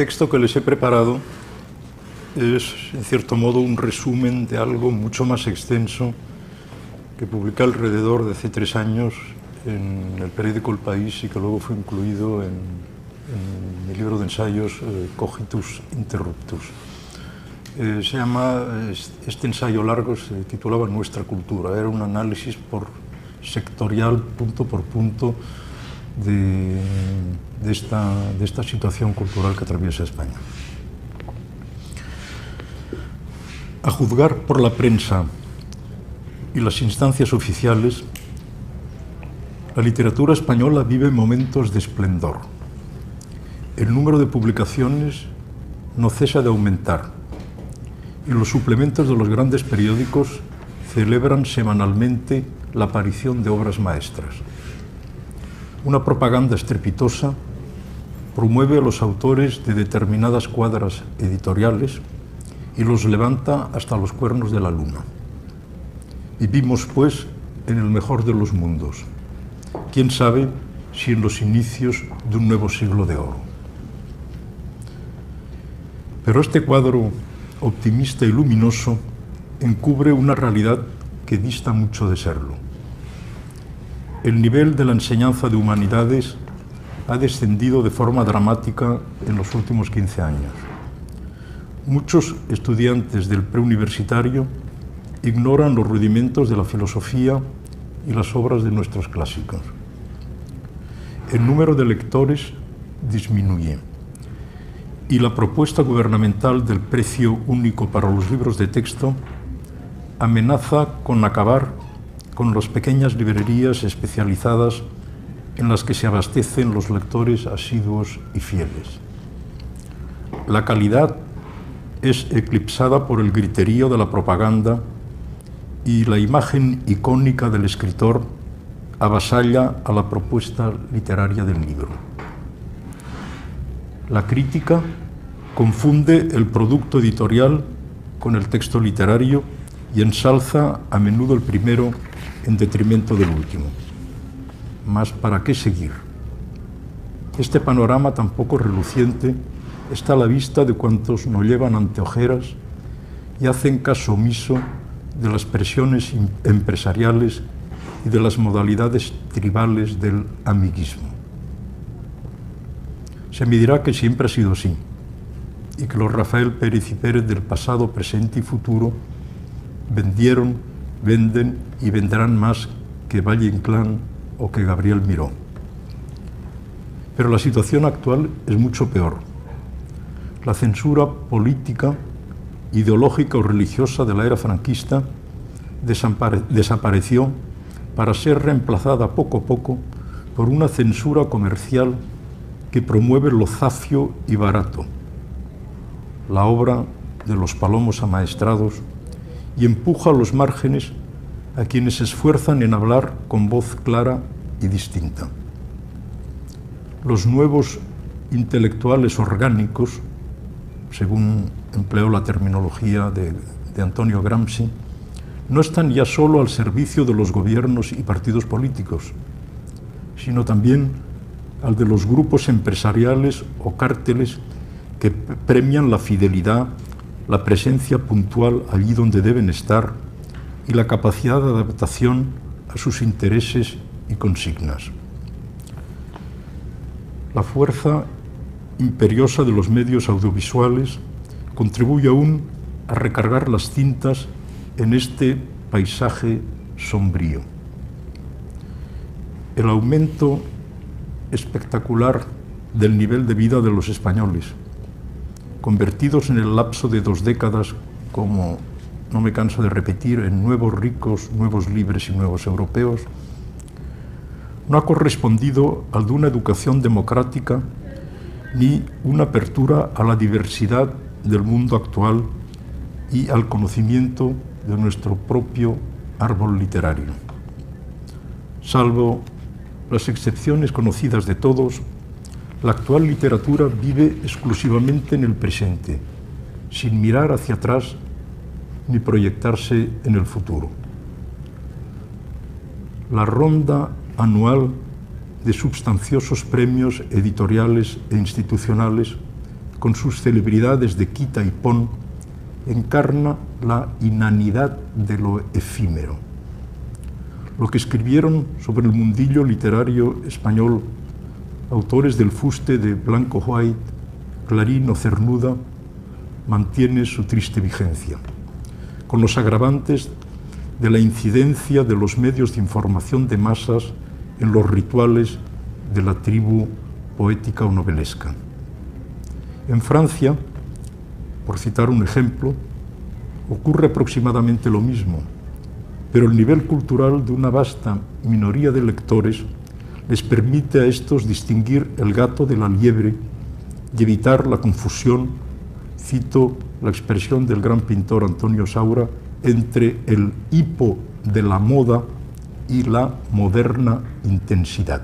texto que les he preparado es, en cierto modo, un resumen de algo mucho más extenso que publiqué alrededor de hace 3 años en el periódico El País y que luego fue incluido en mi libro de ensayos Cogitus Interruptus. Este ensayo largo se titulaba Nuestra cultura. Era un análisis sectorial, punto por punto, de esta situación cultural que atraviesa España. A juzgar por la prensa y las instancias oficiales, la literatura española vive momentos de esplendor. El número de publicaciones no cesa de aumentar y los suplementos de los grandes periódicos celebran semanalmente la aparición de obras maestras. Una propaganda estrepitosa promueve a los autores de determinadas cuadras editoriales y los levanta hasta los cuernos de la luna. Vivimos, pues, en el mejor de los mundos. ¿Quién sabe si en los inicios de un nuevo siglo de oro? Pero este cuadro optimista y luminoso encubre una realidad que dista mucho de serlo. El nivel de la enseñanza de humanidades ha descendido de forma dramática en los últimos 15 años. Muchos estudiantes del preuniversitario ignoran los rudimentos de la filosofía y las obras de nuestros clásicos. El número de lectores disminuye y la propuesta gubernamental del precio único para los libros de texto amenaza con acabar con las pequeñas librerías especializadas en las que se abastecen los lectores asiduos y fieles. La calidad es eclipsada por el griterío de la propaganda y la imagen icónica del escritor avasalla a la propuesta literaria del libro. La crítica confunde el producto editorial con el texto literario y ensalza a menudo el primero en detrimento del último. Mas ¿para qué seguir? Este panorama tan poco reluciente está a la vista de cuantos no llevan anteojeras y hacen caso omiso de las presiones empresariales y de las modalidades tribales del amiguismo. Se me dirá que siempre ha sido así y que los Rafael Pérez y Pérez del pasado, presente y futuro vendieron, venden y venderán más que Valle Inclán o que Gabriel Miró. Pero la situación actual es mucho peor. La censura política, ideológica o religiosa de la era franquista desapareció para ser reemplazada poco a poco por una censura comercial que promueve lo zafio y barato, la obra de los palomos amaestrados, y empuja a los márgenes a quienes se esfuerzan en hablar con voz clara y distinta. Los nuevos intelectuales orgánicos, según empleó la terminología de Antonio Gramsci, no están ya solo al servicio de los gobiernos y partidos políticos, sino también al de los grupos empresariales o cárteles que premian la fidelidad, la presencia puntual allí donde deben estar y la capacidad de adaptación a sus intereses y consignas. La fuerza imperiosa de los medios audiovisuales contribuye aún a recargar las cintas en este paisaje sombrío. El aumento espectacular del nivel de vida de los españoles, convertidos en el lapso de 2 décadas, como no me canso de repetir, en nuevos ricos, nuevos libres y nuevos europeos, no ha correspondido al de una educación democrática ni una apertura a la diversidad del mundo actual y al conocimiento de nuestro propio árbol literario. Salvo las excepciones conocidas de todos, la actual literatura vive exclusivamente en el presente, sin mirar hacia atrás ni proyectarse en el futuro. La ronda anual de substanciosos premios editoriales e institucionales con sus celebridades de quita y pon, encarna la inanidad de lo efímero. Lo que escribieron sobre el mundillo literario español autores del fuste de Blanco White, Clarín o Cernuda, mantiene su triste vigencia, con los agravantes de la incidencia de los medios de información de masas en los rituales de la tribu poética o novelesca. En Francia, por citar un ejemplo, ocurre aproximadamente lo mismo, pero el nivel cultural de una vasta minoría de lectores les permite a estos distinguir el gato de la liebre y evitar la confusión, cito la expresión del gran pintor Antonio Saura, entre el hipo de la moda y la moderna intensidad.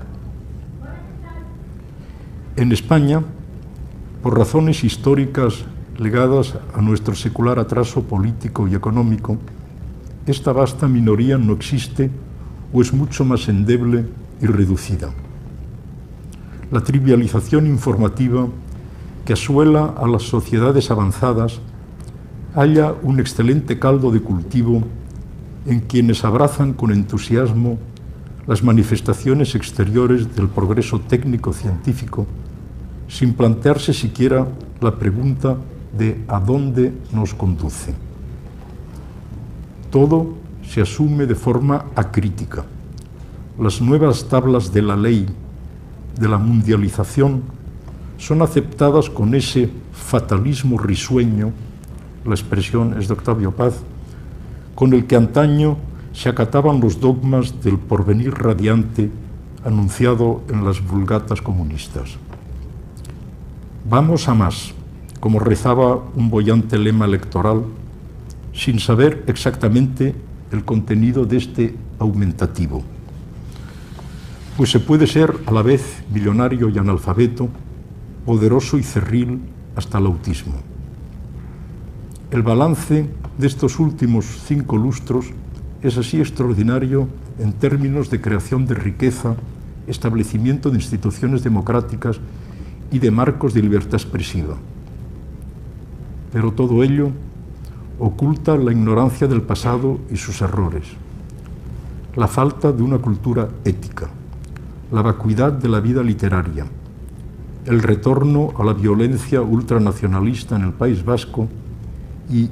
En España, por razones históricas legadas a nuestro secular atraso político y económico, esta vasta minoría no existe o es mucho más endeble y reducida. La trivialización informativa que asuela a las sociedades avanzadas halla un excelente caldo de cultivo en quienes abrazan con entusiasmo las manifestaciones exteriores del progreso técnico-científico, sin plantearse siquiera la pregunta de ¿a dónde nos conduce? Todo se asume de forma acrítica. Las nuevas tablas de la ley de la mundialización son aceptadas con ese fatalismo risueño, la expresión es de Octavio Paz, con el que antaño se acataban los dogmas del porvenir radiante anunciado en las vulgatas comunistas. Vamos a más, como rezaba un boyante lema electoral, sin saber exactamente el contenido de este aumentativo. Pues se puede ser a la vez millonario y analfabeto, poderoso y cerril hasta el autismo. El balance de estos últimos 5 lustros es así extraordinario en términos de creación de riqueza, establecimiento de instituciones democráticas y de marcos de libertad expresiva. Pero todo ello oculta la ignorancia del pasado y sus errores, la falta de una cultura ética, la vacuidad de la vida literaria, el retorno a la violencia ultranacionalista en el País Vasco y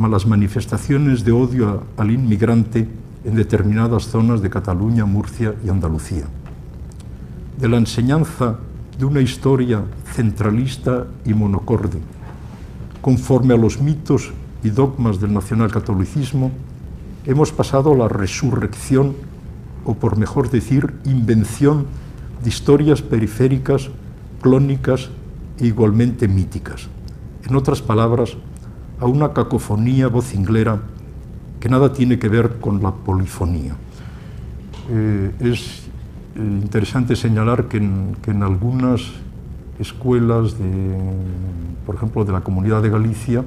las manifestaciones de odio al inmigrante en determinadas zonas de Cataluña, Murcia y Andalucía. De la enseñanza de una historia centralista y monocorde, conforme a los mitos y dogmas del nacionalcatolicismo, hemos pasado a la resurrección, o por mejor decir, invención de historias periféricas, clónicas e igualmente míticas. En otras palabras, a una cacofonía vocinglera que nada tiene que ver con la polifonía. Es interesante señalar que en algunas escuelas, por ejemplo, de la Comunidad de Galicia,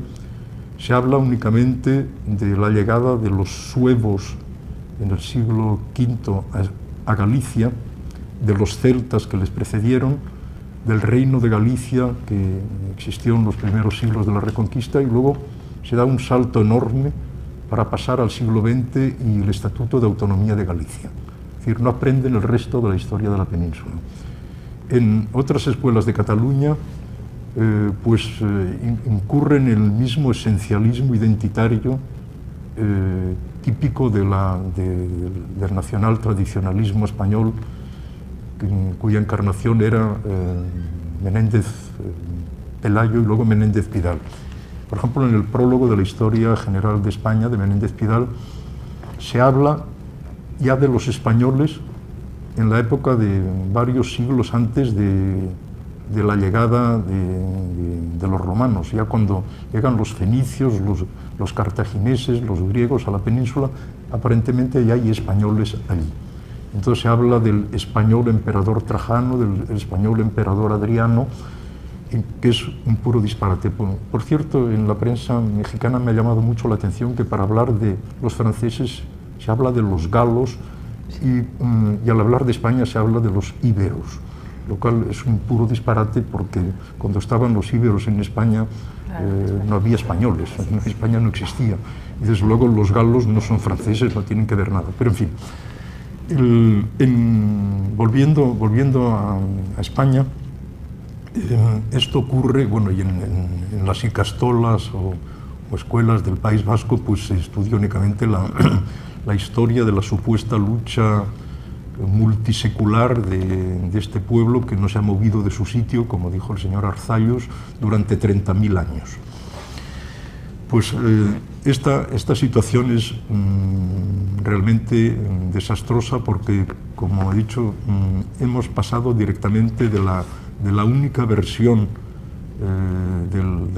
se habla únicamente de la llegada de los suevos en el siglo V a Galicia, de los celtas que les precedieron, del reino de Galicia que existió en los primeros siglos de la Reconquista, y luego se da un salto enorme para pasar al siglo XX y el Estatuto de Autonomía de Galicia. Es decir, no aprenden el resto de la historia de la península. En otras escuelas de Cataluña incurren en el mismo esencialismo identitario típico del nacional tradicionalismo español, cuya encarnación era Menéndez Pelayo y luego Menéndez Pidal. Por ejemplo, en el prólogo de la Historia General de España de Menéndez Pidal se habla ya de los españoles en la época de varios siglos antes de la llegada de los romanos. Ya cuando llegan los fenicios, los cartagineses, los griegos a la península, aparentemente ya hay españoles allí. Entonces se habla del español emperador Trajano, del español emperador Adriano, que es un puro disparate. Por cierto, en la prensa mexicana me ha llamado mucho la atención que para hablar de los franceses se habla de los galos y al hablar de España se habla de los íberos. lo cual es un puro disparate porque cuando estaban los íberos en España no había españoles, en España no existía. Y desde luego los galos no son franceses, no tienen que ver nada. Pero en fin, volviendo a España, esto ocurre, bueno, y en las icastolas o escuelas del País Vasco, pues se estudia únicamente la historia de la supuesta lucha multisecular de este pueblo que no se ha movido de su sitio, como dijo el señor Arzallos, durante 30.000 años. Pues esta situación es realmente desastrosa porque, como he dicho, hemos pasado directamente de la única versión del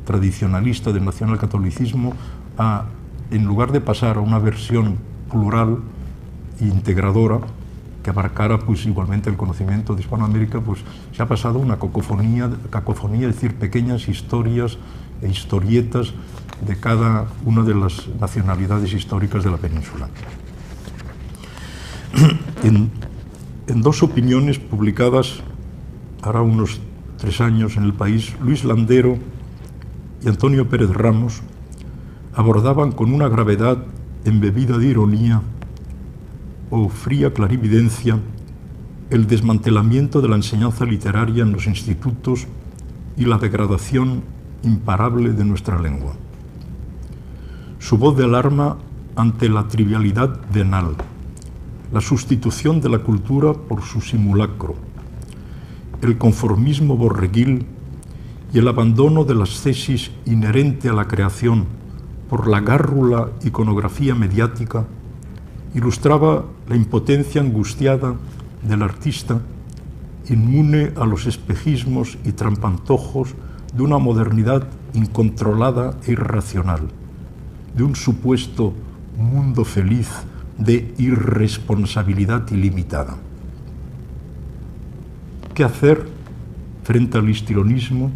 tradicionalista, del nacionalcatolicismo, en lugar de pasar a una versión plural e integradora que abarcara pues igualmente el conocimiento de Hispanoamérica, pues se ha pasado a una cacofonía, es decir, pequeñas historias e historietas de cada una de las nacionalidades históricas de la península. En dos opiniones publicadas hará unos 3 años en El País, Luis Landero y Antonio Pérez Ramos abordaban con una gravedad embebida de ironía o fría clarividencia el desmantelamiento de la enseñanza literaria en los institutos y la degradación imparable de nuestra lengua. Su voz de alarma ante la trivialidad venal, la sustitución de la cultura por su simulacro, el conformismo borreguil y el abandono de las tesis inherente a la creación por la gárrula iconografía mediática, ilustraba la impotencia angustiada del artista, inmune a los espejismos y trampantojos de una modernidad incontrolada e irracional, de un supuesto mundo feliz de irresponsabilidad ilimitada. ¿Qué hacer frente al histrionismo,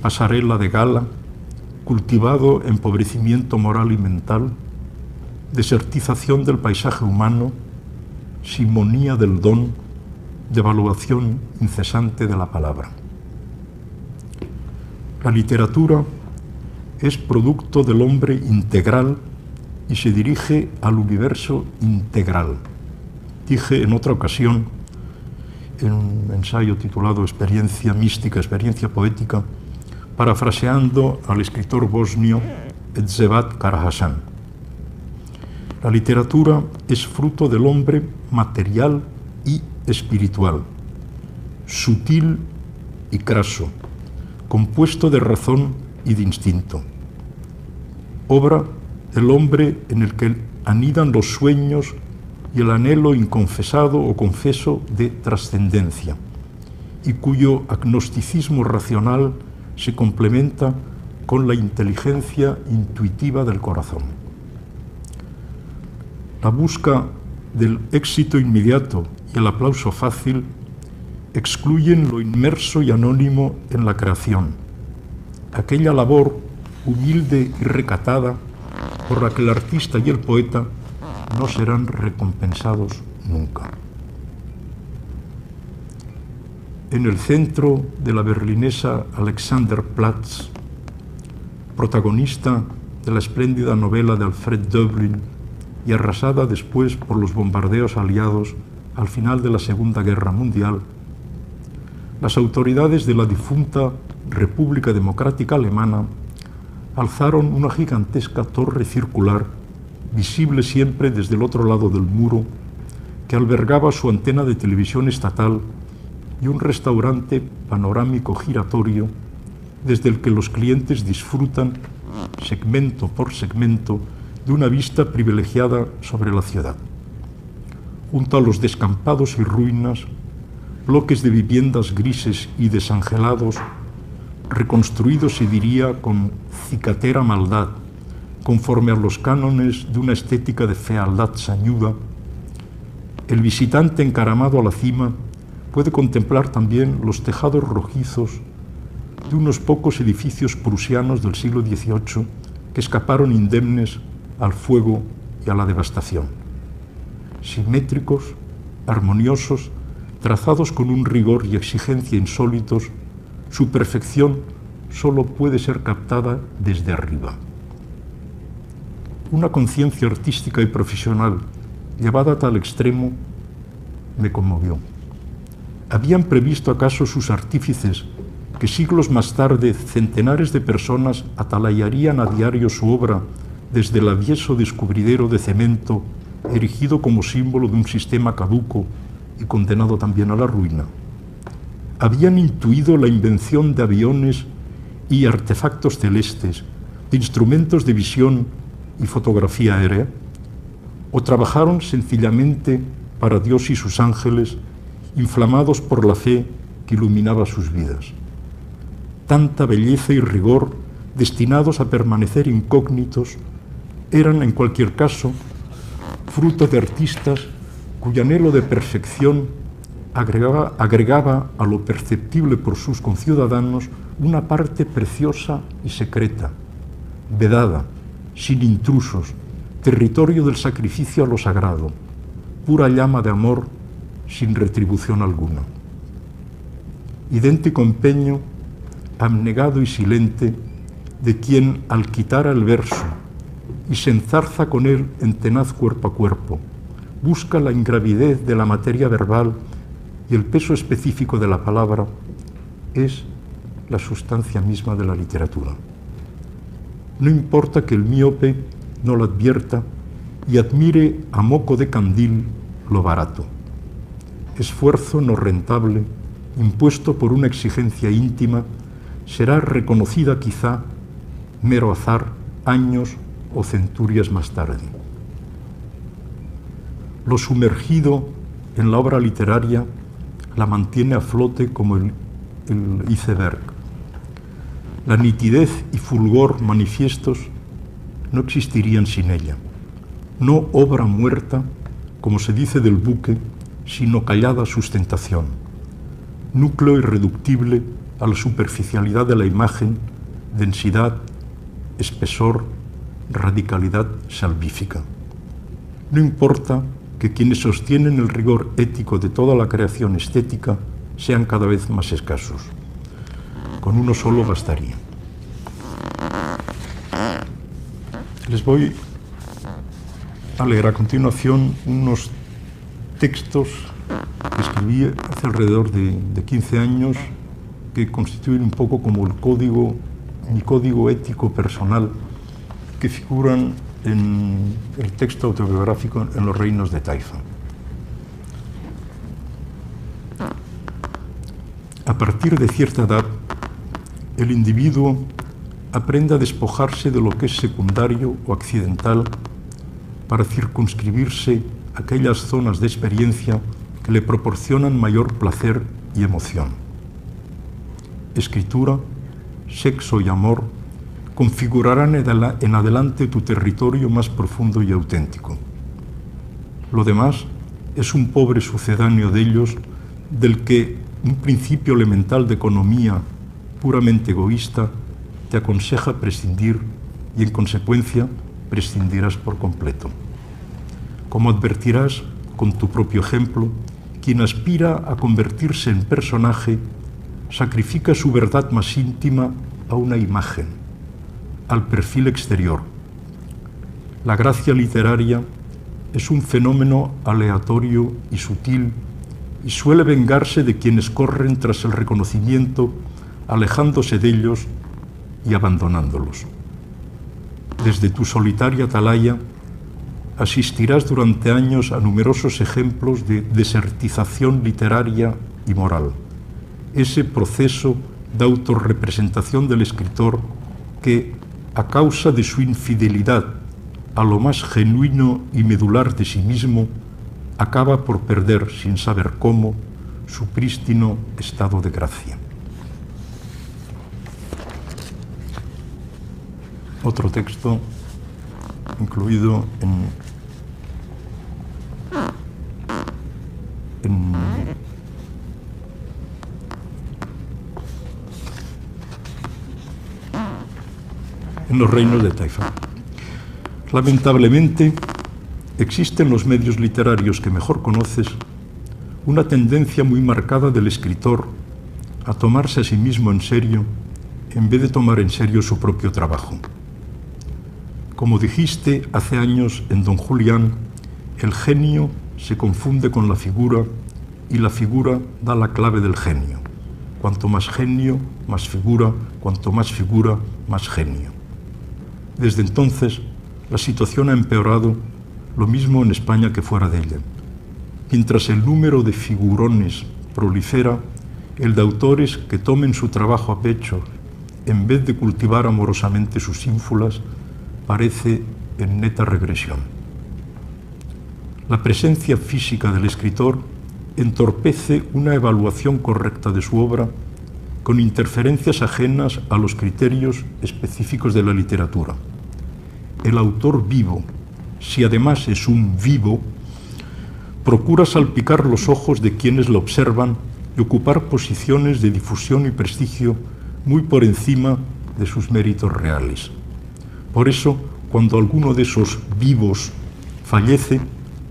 pasarela de gala, cultivado empobrecimiento moral y mental, desertización del paisaje humano, simonía del don, devaluación incesante de la palabra? La literatura es producto del hombre integral y se dirige al universo integral. Dije en otra ocasión, en un ensayo titulado Experiencia mística, experiencia poética, parafraseando al escritor bosnio Edzevat Karahasan. La literatura es fruto del hombre material y espiritual, sutil y craso, compuesto de razón y de instinto. Obra del hombre en el que anidan los sueños y el anhelo inconfesado o confeso de trascendencia, y cuyo agnosticismo racional se complementa con la inteligencia intuitiva del corazón. La busca del éxito inmediato y el aplauso fácil excluyen lo inmerso y anónimo en la creación, aquella labor humilde y recatada por la que el artista y el poeta no serán recompensados nunca. En el centro de la berlinesa Alexanderplatz, protagonista de la espléndida novela de Alfred Döblin y arrasada después por los bombardeos aliados al final de la Segunda Guerra Mundial, las autoridades de la difunta República Democrática Alemana alzaron una gigantesca torre circular, visible siempre desde el otro lado del muro, que albergaba su antena de televisión estatal y un restaurante panorámico giratorio desde el que los clientes disfrutan, segmento por segmento, de una vista privilegiada sobre la ciudad. Junto a los descampados y ruinas, bloques de viviendas grises y desangelados, reconstruidos, se diría, con cicatera maldad, conforme a los cánones de una estética de fealdad sañuda, el visitante encaramado a la cima puede contemplar también los tejados rojizos de unos pocos edificios prusianos del siglo XVIII que escaparon indemnes al fuego y a la devastación. Simétricos, armoniosos, trazados con un rigor y exigencia insólitos, su perfección solo puede ser captada desde arriba. Una conciencia artística y profesional llevada a tal extremo me conmovió. ¿Habían previsto acaso sus artífices que siglos más tarde centenares de personas atalayarían a diario su obra desde el avieso descubridero de cemento erigido como símbolo de un sistema caduco y condenado también a la ruina? ¿Habían intuido la invención de aviones y artefactos celestes, de instrumentos de visión y fotografía aérea? ¿O trabajaron sencillamente para Dios y sus ángeles, inflamados por la fe que iluminaba sus vidas? Tanta belleza y rigor, destinados a permanecer incógnitos, eran en cualquier caso fruto de artistas cuyo anhelo de perfección agregaba a lo perceptible por sus conciudadanos una parte preciosa y secreta, vedada, sin intrusos, territorio del sacrificio a lo sagrado, pura llama de amor sin retribución alguna. Idéntico empeño, abnegado y silente, de quien al quitar el verso y se enzarza con él en tenaz cuerpo a cuerpo, busca la ingravidez de la materia verbal y el peso específico de la palabra, es la sustancia misma de la literatura. No importa que el míope no lo advierta y admire a moco de candil lo barato. Esfuerzo no rentable, impuesto por una exigencia íntima, será reconocida quizá mero azar años o centurias más tarde. Lo sumergido en la obra literaria la mantiene a flote como el iceberg. La nitidez y fulgor manifiestos no existirían sin ella. No obra muerta, como se dice del buque, sino callada sustentación. Núcleo irreductible a la superficialidad de la imagen, densidad, espesor, radicalidad salvífica. No importa que quienes sostienen el rigor ético de toda la creación estética sean cada vez más escasos. Con uno solo bastaría. Les voy a leer a continuación unos textos que escribí hace alrededor de 15 años, que constituyen un poco como mi código ético personal, que figuran en el texto autobiográfico En los reinos de Taifa. A partir de cierta edad, el individuo aprende a despojarse de lo que es secundario o accidental para circunscribirse a aquellas zonas de experiencia que le proporcionan mayor placer y emoción. Escritura, sexo y amor configurarán en adelante tu territorio más profundo y auténtico. Lo demás es un pobre sucedáneo de ellos, del que un principio elemental de economía puramente egoísta te aconseja prescindir y, en consecuencia, prescindirás por completo. Como advertirás con tu propio ejemplo, quien aspira a convertirse en personaje sacrifica su verdad más íntima a una imagen, al perfil exterior. La gracia literaria es un fenómeno aleatorio y sutil y suele vengarse de quienes corren tras el reconocimiento, alejándose de ellos y abandonándolos. Desde tu solitaria atalaya asistirás durante años a numerosos ejemplos de desertización literaria y moral, ese proceso de autorrepresentación del escritor que, a causa de su infidelidad a lo más genuino y medular de sí mismo, acaba por perder, sin saber cómo, su prístino estado de gracia. Otro texto incluido en los reinos de Taifa. Lamentablemente, existen los medios literarios que mejor conoces una tendencia muy marcada del escritor a tomarse a sí mismo en serio en vez de tomar en serio su propio trabajo. Como dijiste hace años en Don Julián, el genio se confunde con la figura y la figura da la clave del genio. Cuanto más genio, más figura, cuanto más figura, más genio. Desde entonces, la situación ha empeorado, lo mismo en España que fuera de ella. Mientras el número de figurones prolifera, el de autores que tomen su trabajo a pecho en vez de cultivar amorosamente sus ínfulas parece en neta regresión. La presencia física del escritor entorpece una evaluación correcta de su obra con interferencias ajenas a los criterios específicos de la literatura. El autor vivo, si además es un vivo, procura salpicar los ojos de quienes lo observan y ocupar posiciones de difusión y prestigio muy por encima de sus méritos reales. Por eso, cuando alguno de esos vivos fallece,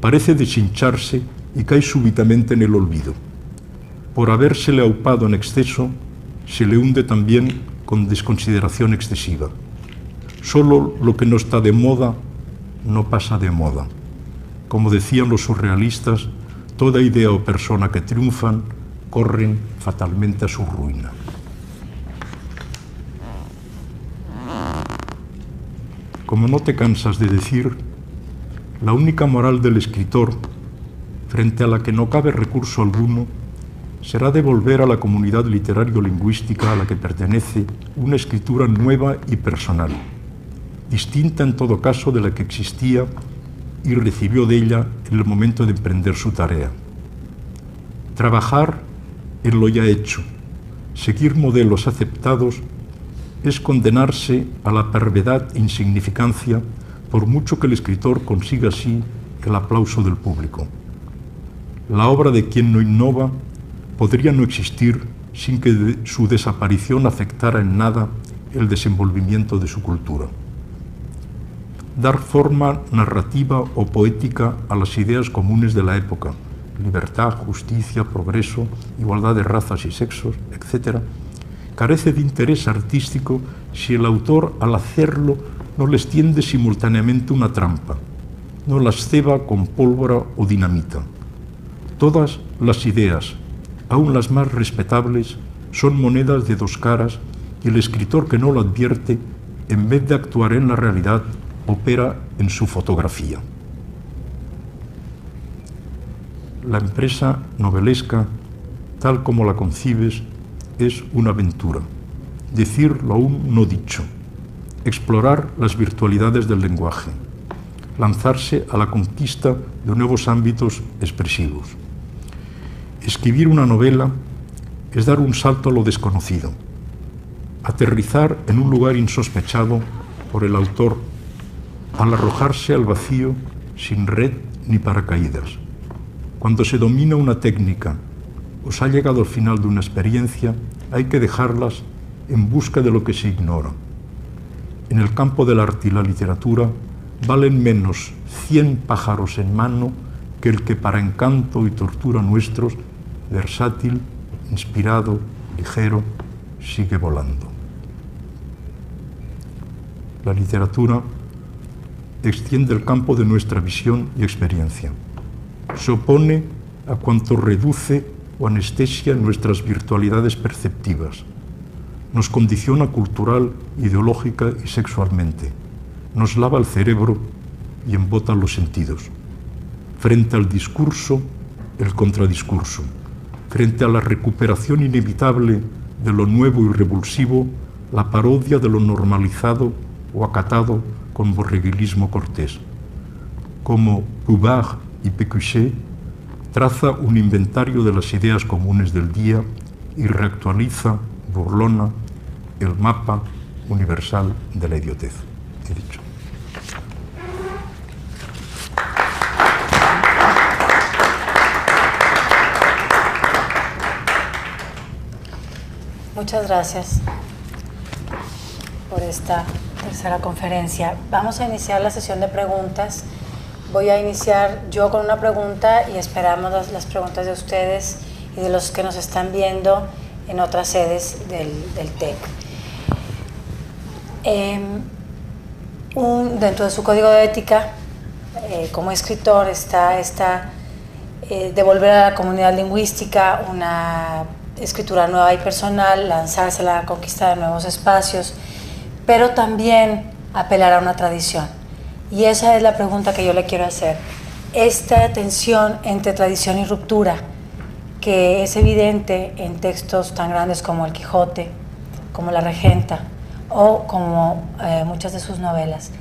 parece deshincharse y cae súbitamente en el olvido. Por habérsele aupado en exceso, se le hunde también con desconsideración excesiva. Solo lo que no está de moda no pasa de moda. Como decían los surrealistas, toda idea o persona que triunfan corren fatalmente a su ruina. Como no te cansas de decir, la única moral del escritor, frente a la que no cabe recurso alguno, será devolver a la comunidad literario-lingüística a la que pertenece una escritura nueva y personal, distinta en todo caso de la que existía y recibió de ella en el momento de emprender su tarea. Trabajar en lo ya hecho, seguir modelos aceptados, es condenarse a la parvedad e insignificancia por mucho que el escritor consiga así el aplauso del público. La obra de quien no innova podría no existir sin que su desaparición afectara en nada el desenvolvimiento de su cultura. Dar forma narrativa o poética a las ideas comunes de la época, libertad, justicia, progreso, igualdad de razas y sexos, etc., carece de interés artístico si el autor, al hacerlo, no les tiende simultáneamente una trampa, no las ceba con pólvora o dinamita. Todas las ideas, aun las más respetables, son monedas de dos caras y el escritor que no lo advierte, en vez de actuar en la realidad, opera en su fotografía. La empresa novelesca, tal como la concibes, es una aventura, decir lo aún no dicho, explorar las virtualidades del lenguaje, lanzarse a la conquista de nuevos ámbitos expresivos. Escribir una novela es dar un salto a lo desconocido, aterrizar en un lugar insospechado por el autor al arrojarse al vacío sin red ni paracaídas. Cuando se domina una técnica o se ha llegado al final de una experiencia, hay que dejarlas en busca de lo que se ignora. En el campo del arte y la literatura valen menos 100 pájaros en mano que el que para encanto y tortura nuestros, versátil, inspirado, ligero, sigue volando. La literatura extiende el campo de nuestra visión y experiencia. Se opone a cuanto reduce o anestesia nuestras virtualidades perceptivas. Nos condiciona cultural, ideológica y sexualmente. Nos lava el cerebro y embota los sentidos. Frente al discurso, el contradiscurso. Frente a la recuperación inevitable de lo nuevo y revulsivo, la parodia de lo normalizado o acatado con borreguilismo cortés. Como Bouvard y Pécuchet, traza un inventario de las ideas comunes del día y reactualiza, burlona, el mapa universal de la idiotez. He dicho. Muchas gracias por esta tercera conferencia. Vamos a iniciar la sesión de preguntas Voy a iniciar yo con una pregunta y esperamos las preguntas de ustedes y de los que nos están viendo en otras sedes del TEC. Dentro de su código de ética, como escritor, está devolver a la comunidad lingüística una escritura nueva y personal, lanzarse a la conquista de nuevos espacios, pero también apelar a una tradición. Y esa es la pregunta que yo le quiero hacer. Esta tensión entre tradición y ruptura, que es evidente en textos tan grandes como El Quijote, como La Regenta, o como muchas de sus novelas.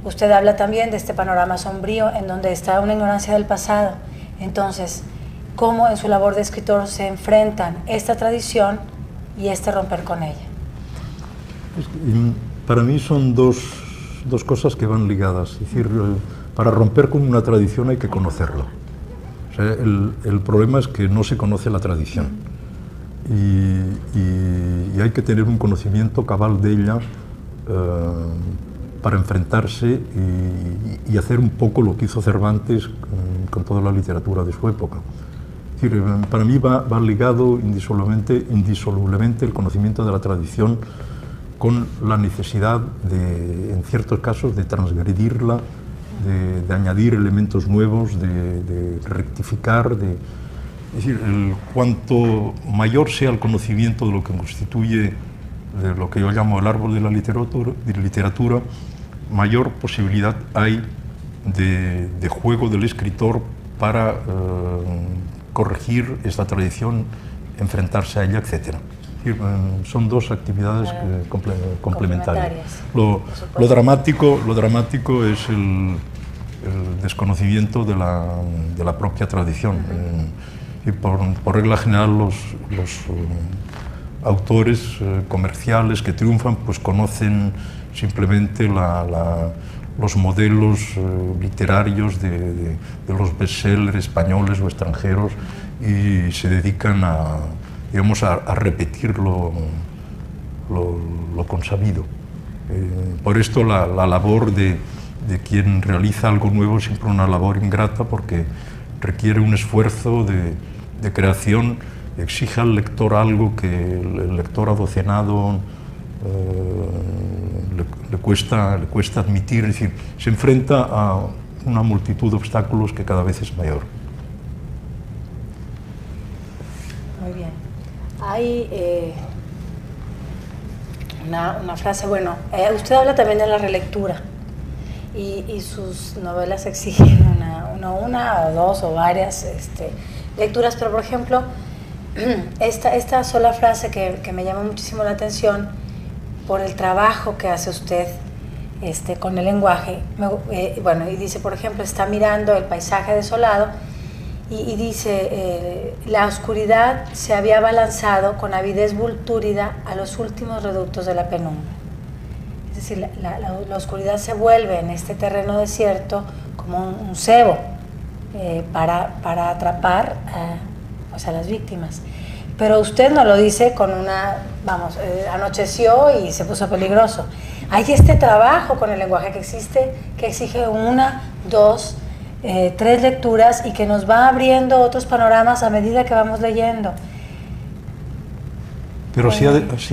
Usted habla también de este panorama sombrío en donde está una ignorancia del pasado. Entonces, ¿cómo en su labor de escritor se enfrentan esta tradición y este romper con ella? Para mí son dos cosas que van ligadas. Es decir, para romper con una tradición hay que conocerla. O sea, el problema es que no se conoce la tradición. Y hay que tener un conocimiento cabal de ella para enfrentarse y hacer un poco lo que hizo Cervantes con toda la literatura de su época. Es decir, para mí va ligado indisolublemente el conocimiento de la tradición con la necesidad, en ciertos casos, de transgredirla, de añadir elementos nuevos, de rectificar, es decir, cuanto mayor sea el conocimiento de lo que constituye, de lo que yo llamo el árbol de la literatura, mayor posibilidad hay de juego del escritor para corregir esta tradición, enfrentarse a ella, etc. Son dos actividades complementarias. Lo dramático es el desconocimiento de la propia tradición. Y por regla general los autores comerciales que triunfan pues conocen simplemente los modelos literarios de los bestsellers españoles o extranjeros y se dedican a repetir lo consabido. Por esto la labor de quien realiza algo nuevo es siempre una labor ingrata, porque requiere un esfuerzo de creación, exige al lector algo que el lector adocenado le cuesta admitir, es decir, se enfrenta a una multitud de obstáculos que cada vez es mayor. Muy bien. Hay una frase, bueno, usted habla también de la relectura y sus novelas exigen una o dos o varias lecturas, pero por ejemplo, esta sola frase que me llama muchísimo la atención por el trabajo que hace usted con el lenguaje, bueno, y dice, por ejemplo, está mirando el paisaje desolado y dice, la oscuridad se había abalanzado con avidez vultúrida a los últimos reductos de la penumbra. Es decir, la oscuridad se vuelve en este terreno desierto como un cebo para atrapar a las víctimas. Pero usted no lo dice con anocheció y se puso peligroso. Hay este trabajo con el lenguaje que exige una, dos, tres lecturas y que nos va abriendo otros panoramas a medida que vamos leyendo. Pero sí ha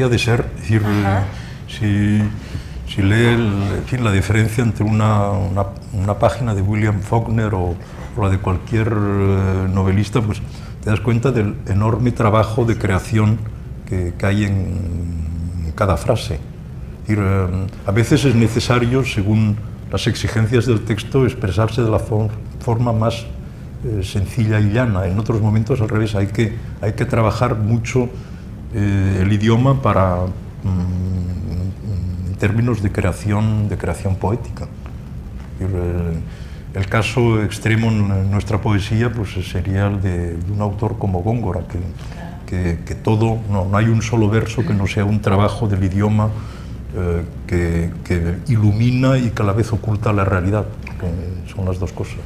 de ser, es decir, si lee la diferencia entre una página de William Faulkner o la de cualquier novelista, pues te das cuenta del enorme trabajo de creación que hay en cada frase. Es decir, a veces es necesario, según las exigencias del texto, expresarse de la forma más sencilla y llana. En otros momentos, al revés, hay que trabajar mucho el idioma en términos de creación poética. El caso extremo en nuestra poesía pues sería el de un autor como Góngora, que todo, no hay un solo verso que no sea un trabajo del idioma que ilumina y que a la vez oculta la realidad, porque son las dos cosas.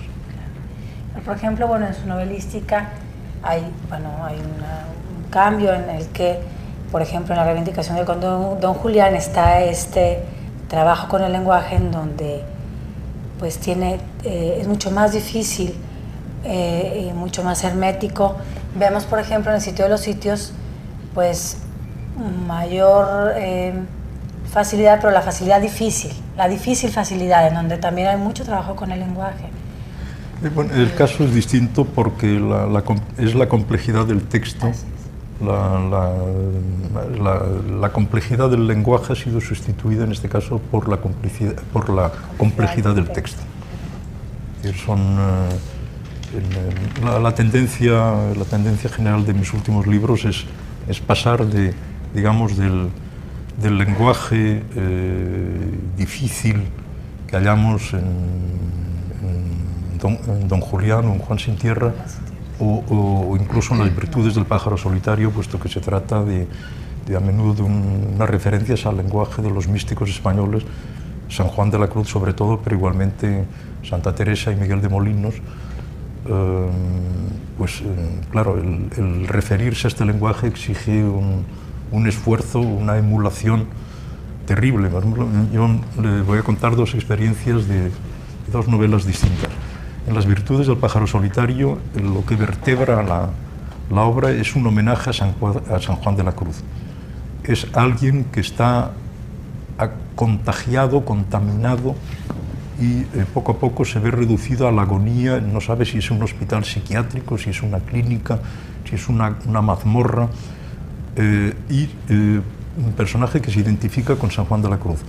Por ejemplo, en su novelística hay un cambio en el que, por ejemplo, en la reivindicación del Conde Don Julián está este trabajo con el lenguaje en donde pues es mucho más difícil y mucho más hermético. Vemos, por ejemplo, en el sitio de los sitios, pues mayor facilidad, pero la difícil facilidad, en donde también hay mucho trabajo con el lenguaje. Bueno, el caso es distinto porque es la complejidad del texto. La complejidad del lenguaje ha sido sustituida en este caso por la complejidad del texto. La tendencia general de mis últimos libros es pasar digamos, del lenguaje difícil que hallamos en Don Julián o en Juan sin tierra, o incluso en las virtudes del pájaro solitario, puesto que se trata a menudo de unas referencias al lenguaje de los místicos españoles, San Juan de la Cruz sobre todo, pero igualmente Santa Teresa y Miguel de Molinos. Claro, el referirse a este lenguaje exige un esfuerzo, una emulación terrible. Por ejemplo, yo le voy a contar dos experiencias de dos novelas distintas. En Las virtudes del pájaro solitario, lo que vertebra la obra es un homenaje a San Juan de la Cruz. Es alguien que está contagiado, contaminado, y poco a poco se ve reducido a la agonía. No sabe si es un hospital psiquiátrico, si es una clínica, si es una mazmorra, un personaje que se identifica con San Juan de la Cruz.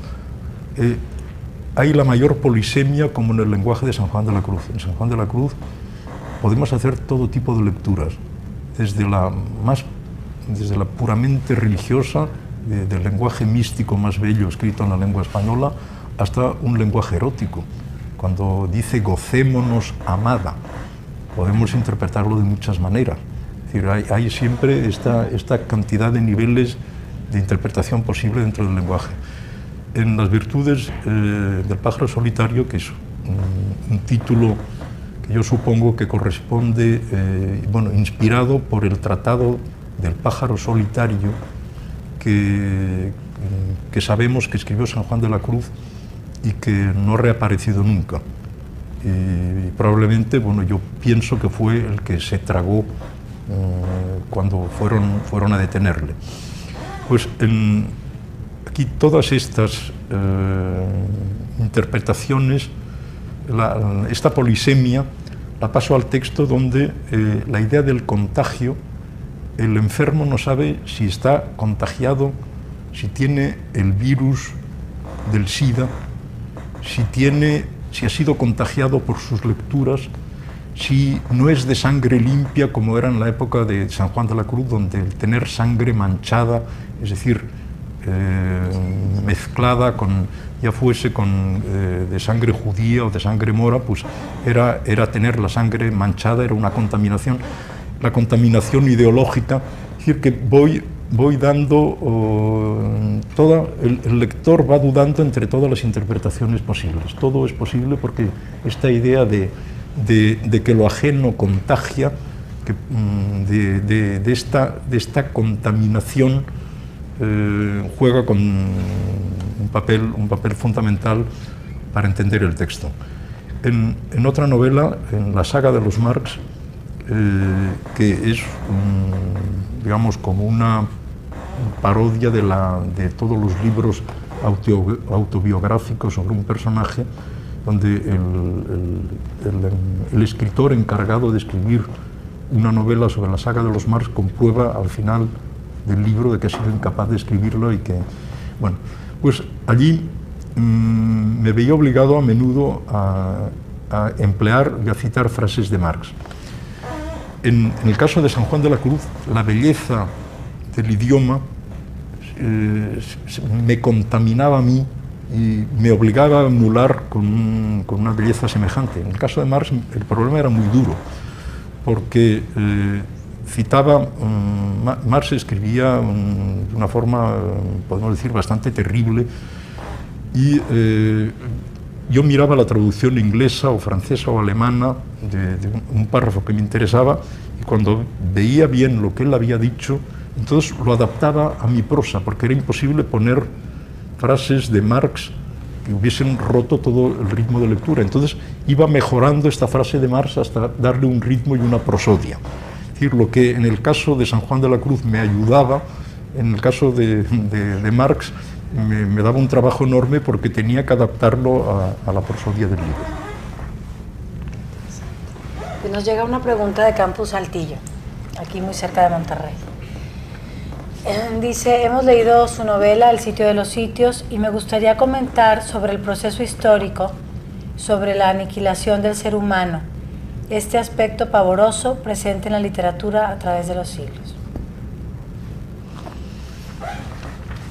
Hay la mayor polisemia como en el lenguaje de San Juan de la Cruz. En San Juan de la Cruz podemos hacer todo tipo de lecturas, desde la puramente religiosa, del lenguaje místico más bello escrito en la lengua española, hasta un lenguaje erótico. Cuando dice gocémonos, amada, podemos interpretarlo de muchas maneras. Es decir, hay siempre esta cantidad de niveles de interpretación posible dentro del lenguaje. En Las virtudes del pájaro solitario, que es un título que yo supongo que corresponde, inspirado por el tratado del pájaro solitario que sabemos que escribió San Juan de la Cruz y que no ha reaparecido nunca. Y probablemente, yo pienso que fue el que se tragó cuando fueron a detenerle. Pues aquí todas estas interpretaciones, esta polisemia, la paso al texto donde la idea del contagio, el enfermo no sabe si está contagiado, si tiene el virus del SIDA, si ha sido contagiado por sus lecturas, si no es de sangre limpia como era en la época de San Juan de la Cruz, donde el tener sangre manchada, es decir, mezclada ya fuese de sangre judía o de sangre mora, pues era tener la sangre manchada, era una contaminación, la contaminación ideológica. Es decir, que voy dando, el lector va dudando entre todas las interpretaciones posibles. Todo es posible porque esta idea de que lo ajeno contagia, de esta contaminación, juega con un papel fundamental para entender el texto. En otra novela, en La saga de los Marx, que es, digamos, como una parodia de todos los libros autobiográficos sobre un personaje, donde el escritor encargado de escribir una novela sobre la saga de los Marx comprueba al final del libro de que ha sido incapaz de escribirlo y que, pues allí me veía obligado a menudo a emplear y a citar frases de Marx. En el caso de San Juan de la Cruz, la belleza del idioma me contaminaba a mí y me obligaba a emular con una belleza semejante. En el caso de Marx, el problema era muy duro, porque Marx escribía de una forma, podemos decir, bastante terrible, y yo miraba la traducción inglesa o francesa o alemana de un párrafo que me interesaba, y cuando veía bien lo que él había dicho, entonces lo adaptaba a mi prosa, porque era imposible poner frases de Marx que hubiesen roto todo el ritmo de lectura. Entonces iba mejorando esta frase de Marx hasta darle un ritmo y una prosodia. Es decir, lo que en el caso de San Juan de la Cruz me ayudaba, en el caso de Marx me daba un trabajo enorme porque tenía que adaptarlo a la prosodia del libro. Nos llega una pregunta de Campus Saltillo, aquí muy cerca de Monterrey. Dice, hemos leído su novela El sitio de los sitios y me gustaría comentar sobre el proceso histórico, sobre la aniquilación del ser humano, este aspecto pavoroso presente en la literatura a través de los siglos.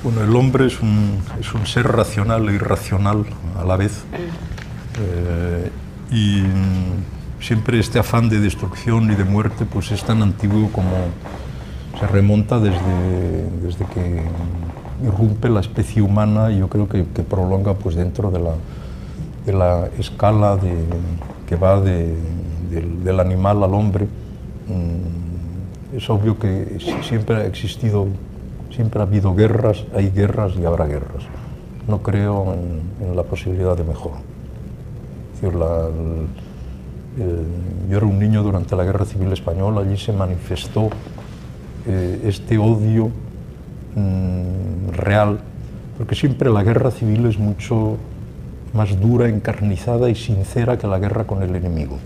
Bueno, el hombre es un ser racional e irracional a la vez, y siempre este afán de destrucción y de muerte pues es tan antiguo como se remonta desde que irrumpe la especie humana, y yo creo que prolonga pues dentro de la escala que va del animal al hombre. Es obvio que siempre ha existido, siempre ha habido guerras, hay guerras y habrá guerras. No creo en la posibilidad de mejor. Es decir, yo era un niño durante la Guerra Civil Española, allí se manifestó este odio real, porque siempre la guerra civil es mucho más dura, encarnizada y sincera que la guerra con el enemigo.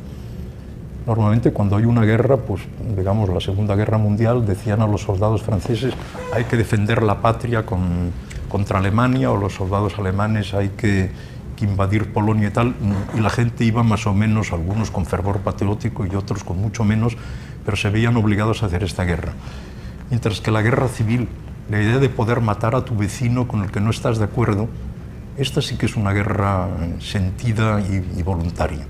Normalmente cuando hay una guerra, pues digamos la Segunda Guerra Mundial, decían a los soldados franceses hay que defender la patria contra Alemania, o los soldados alemanes hay que invadir Polonia y tal, y la gente iba más o menos, algunos con fervor patriótico y otros con mucho menos, pero se veían obligados a hacer esta guerra. Mientras que la guerra civil, la idea de poder matar a tu vecino con el que no estás de acuerdo, esta sí que es una guerra sentida y voluntaria.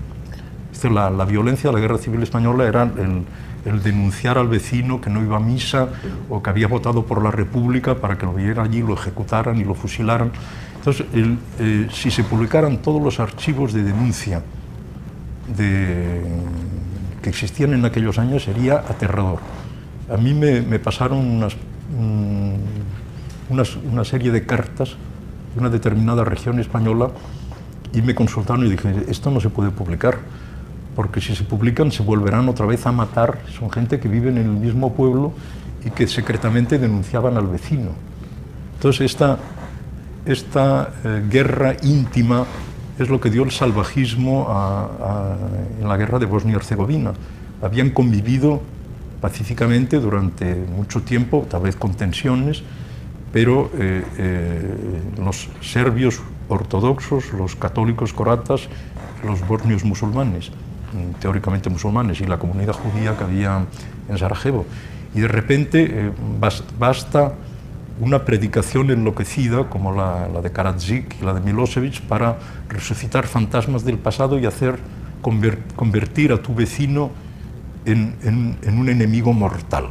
La violencia de la Guerra Civil Española era el denunciar al vecino que no iba a misa o que había votado por la República para que lo vieran allí, lo ejecutaran y lo fusilaran. Entonces, si se publicaran todos los archivos de denuncia que existían en aquellos años, sería aterrador. A mí me pasaron una serie de cartas de una determinada región española y me consultaron y dije, esto no se puede publicar, porque si se publican se volverán otra vez a matar. Son gente que vive en el mismo pueblo y que secretamente denunciaban al vecino. Entonces esta guerra íntima es lo que dio el salvajismo en la guerra de Bosnia y Herzegovina. Habían convivido pacíficamente durante mucho tiempo, tal vez con tensiones, pero los serbios ortodoxos, los católicos croatas, los bosnios musulmanes, teóricamente musulmanes, y la comunidad judía que había en Sarajevo. Y de repente basta una predicación enloquecida como la de Karadzic y la de Milosevic para resucitar fantasmas del pasado y convertir a tu vecino en un enemigo mortal.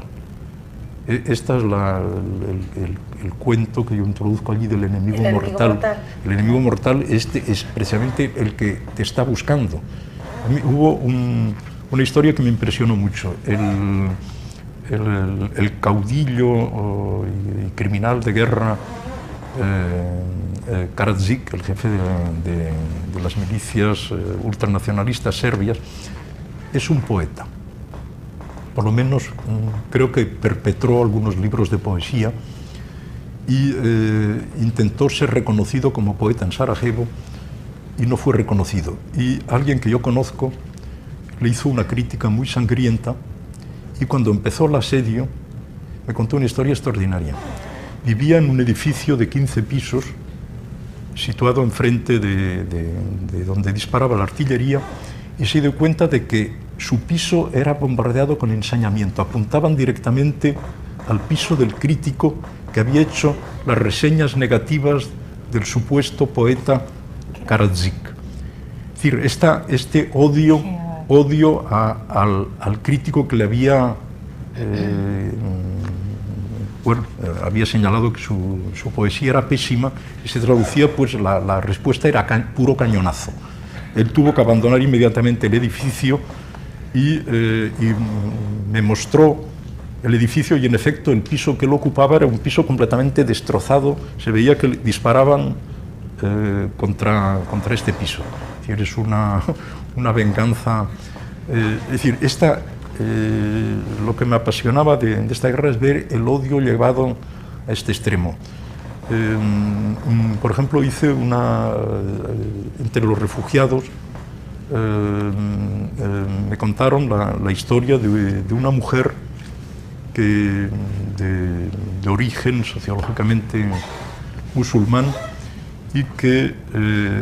Este es el cuento que yo introduzco allí del enemigo mortal. El enemigo mortal es precisamente el que te está buscando. A mí hubo una historia que me impresionó mucho. El caudillo y criminal de guerra Karadzic, el jefe de las milicias ultranacionalistas serbias, es un poeta. Por lo menos creo que perpetró algunos libros de poesía y intentó ser reconocido como poeta en Sarajevo y no fue reconocido. Y alguien que yo conozco le hizo una crítica muy sangrienta, y cuando empezó el asedio me contó una historia extraordinaria. Vivía en un edificio de 15 pisos situado enfrente de donde disparaba la artillería, y se dio cuenta de que su piso era bombardeado con ensañamiento. Apuntaban directamente al piso del crítico que había hecho las reseñas negativas del supuesto poeta Karadzic. Es decir, este odio al crítico que le había había señalado que su poesía era pésima, y se traducía, pues la respuesta era puro cañonazo. Él tuvo que abandonar inmediatamente el edificio y me mostró el edificio, y en efecto el piso que lo ocupaba era un piso completamente destrozado. Se veía que disparaban contra este piso. Es decir, es una venganza. Es decir, lo que me apasionaba de esta guerra es ver el odio llevado a este extremo. Por ejemplo, hice entre los refugiados, me contaron la historia de una mujer que de origen sociológicamente musulmán y que